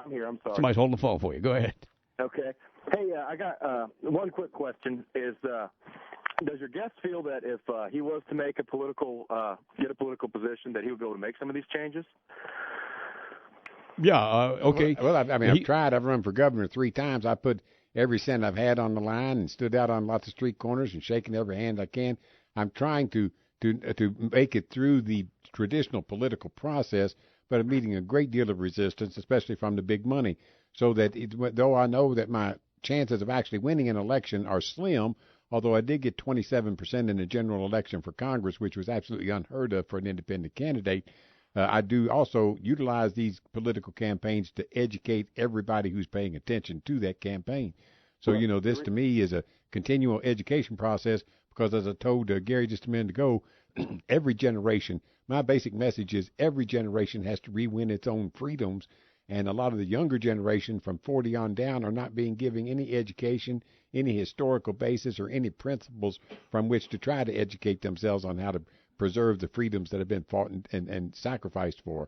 here. I'm sorry. Somebody's holding the phone for you. Go ahead. Okay. Hey, I got one quick question. Does your guest feel that if he was to make get a political position, that he would be able to make some of these changes? Yeah. Okay. Well, I've tried. I've run for governor 3 times. I put every cent I've had on the line and stood out on lots of street corners and shaking every hand I can. I'm trying to make it through the traditional political process, but I'm meeting a great deal of resistance, especially from the big money. So that though I know that my chances of actually winning an election are slim, although I did get 27% in the general election for Congress, which was absolutely unheard of for an independent candidate, I do also utilize these political campaigns to educate everybody who's paying attention to that campaign. So, you know, this to me is a continual education process because, as I told Gary just a minute ago, every generation, my basic message is every generation has to re-win its own freedoms. And a lot of the younger generation from 40 on down are not being given any education, any historical basis, or any principles from which to try to educate themselves on how to preserve the freedoms that have been fought and sacrificed for.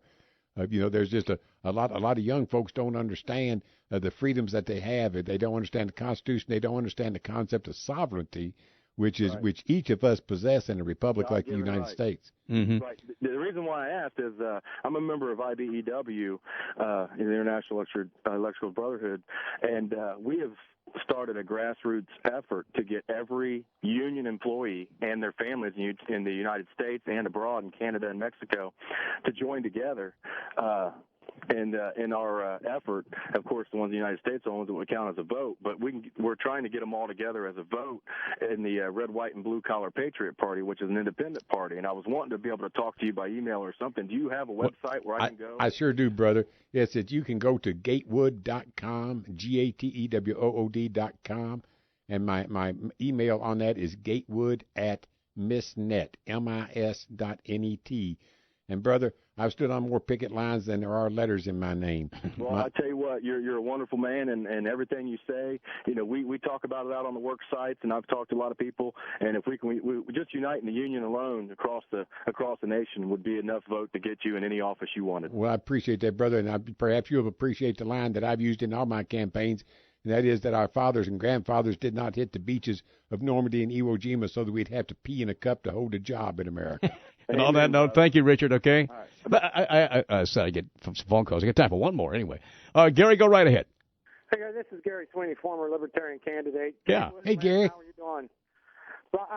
You know, there's just a lot of young folks don't understand the freedoms that they have. They don't understand the Constitution. They don't understand the concept of sovereignty, which each of us possess in a republic like the United States. Mm-hmm. Right. The reason why I asked is I'm a member of IBEW, in the International Electrical Brotherhood, and we have started a grassroots effort to get every union employee and their families in the United States and abroad in Canada and Mexico to join together. And in our effort, of course, the ones in the United States are the ones that would count as a vote, but we're trying to get them all together as a vote in the Red, White, and Blue Collar Patriot Party, which is an independent party. And I was wanting to be able to talk to you by email or something. Do you have a website where I can go? I sure do, brother. Yes, you can go to Gatewood.com, GATEWOOD.com, And my email on that is gatewood@misnet, MIS.net. And, brother, I've stood on more picket lines than there are letters in my name. Well, I tell you what, you're a wonderful man, and everything you say, we talk about it out on the work sites, and I've talked to a lot of people, and if we just unite in the union alone across the nation would be enough vote to get you in any office you wanted. Well, I appreciate that, brother, and perhaps you'll appreciate the line that I've used in all my campaigns, and that is that our fathers and grandfathers did not hit the beaches of Normandy and Iwo Jima so that we'd have to pee in a cup to hold a job in America. And on that note, thank you, Richard, okay? Right. But I get some phone calls. I got time for one more anyway. Gary, go right ahead. Hey, guys, this is Gary Sweeney, former Libertarian candidate. Yeah. Hey, Gary. How are you doing? Well,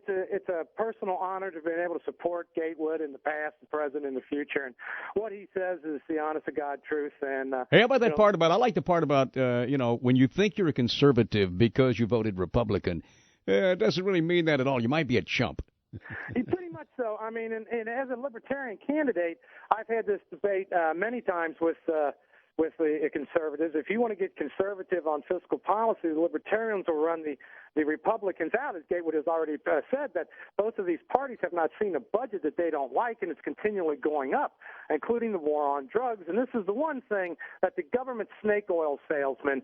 it's a personal honor to be able to support Gatewood in the past, the present, and the future. And what he says is the honest-to-God truth. And hey, how about that part about, I like the part about, when you think you're a conservative because you voted Republican, it doesn't really mean that at all. You might be a chump. Pretty much so. I mean, and as a Libertarian candidate, I've had this debate many times with the conservatives. If you want to get conservative on fiscal policy, the Libertarians will run the Republicans out, as Gatewood has already said, that both of these parties have not seen a budget that they don't like, and it's continually going up, including the war on drugs. And this is the one thing that the government snake oil salesman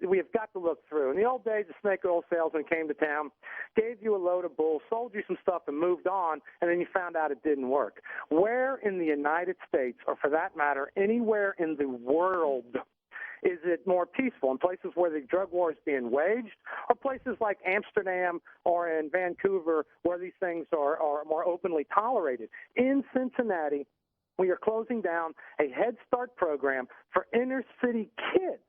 we have got to look through. In the old days, the snake oil salesman came to town, gave you a load of bull, sold you some stuff, and moved on, and then you found out it didn't work. Where in the United States, or for that matter, anywhere in the world, is it more peaceful, in places where the drug war is being waged, or places like Amsterdam or in Vancouver where these things are more openly tolerated? In Cincinnati, we are closing down a Head Start program for inner city kids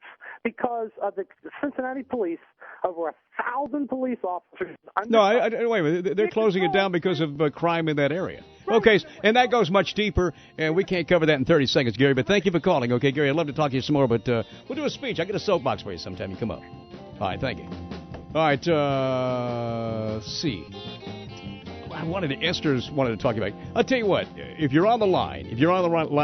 because of the Cincinnati police, over 1,000 police officers. No, wait a minute. They're closing it down because of crime in that area. Okay, and that goes much deeper, and we can't cover that in 30 seconds, Gary, but thank you for calling. Okay, Gary, I'd love to talk to you some more, but we'll do a speech. I'll get a soapbox for you sometime you come up. All right, thank you. All right, let's see. Esther's wanted to talk about. I'll tell you what, if you're on the line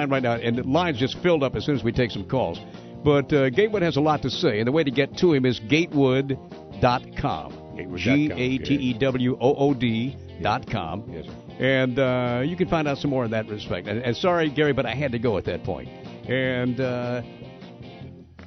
right now, and the line's just filled up as soon as we take some calls, but Gatewood has a lot to say, and the way to get to him is gatewood.com. GATEWOOD.com. Yes. And you can find out some more in that respect. And sorry, Gary, but I had to go at that point. And,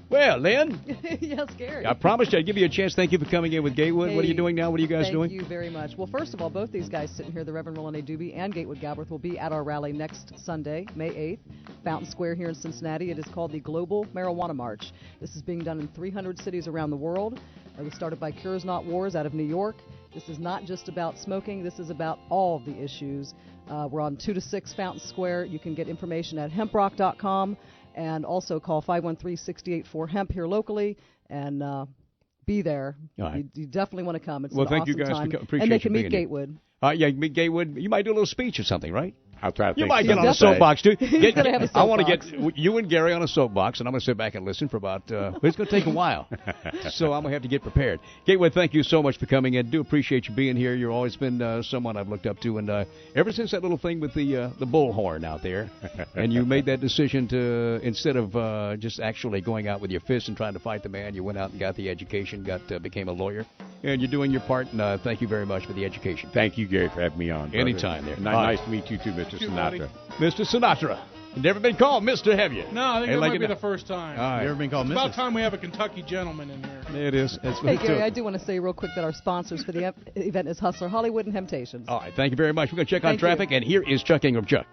well, Lynn. Yes, Gary. I promised you I'd give you a chance. Thank you for coming in with Gatewood. Hey, what are you doing now? What are you guys doing? Thank you very much. Well, first of all, both these guys sitting here, the Reverend Roland Duby and Gatewood Galbraith, will be at our rally next Sunday, May 8th, Fountain Square here in Cincinnati. It is called the Global Marijuana March. This is being done in 300 cities around the world. It was started by Cures Not Wars out of New York. This is not just about smoking. This is about all of the issues. We're on 2 to 6 Fountain Square. You can get information at hemprock.com. And also call 513-684-HEMP here locally and be there. Right. You definitely want to come. It's well, an thank awesome you guys. time. Appreciate and they you can being meet here. Gatewood. Yeah, meet Gatewood. You might do a little speech or something, right? I'll try to. You might get on a soapbox, too. He's going to have a soapbox. I want to get you and Gary on a soapbox, and I'm going to sit back and listen for about, it's going to take a while. So I'm going to have to get prepared. Gatewood, thank you so much for coming in. Do appreciate you being here. You've always been someone I've looked up to. And ever since that little thing with the bullhorn out there, and you made that decision to, instead of just actually going out with your fists and trying to fight the man, you went out and got the education, became a lawyer. And you're doing your part, and thank you very much for the education. Thank you, Gary, for having me on. Brother. Anytime there. Nice to meet you, too, Mr. Sinatra. Mr. Sinatra. You've never been called Mr., have you? No, I think that might be the first time. All right. You ever been called Mrs.? It's about time we have a Kentucky gentleman in here. It is. Hey, Gary, I do want to say real quick that our sponsors for the event is Hustler Hollywood and Hemptations. All right. Thank you very much. We're going to check on traffic, and here is Chuck Ingram. Chuck.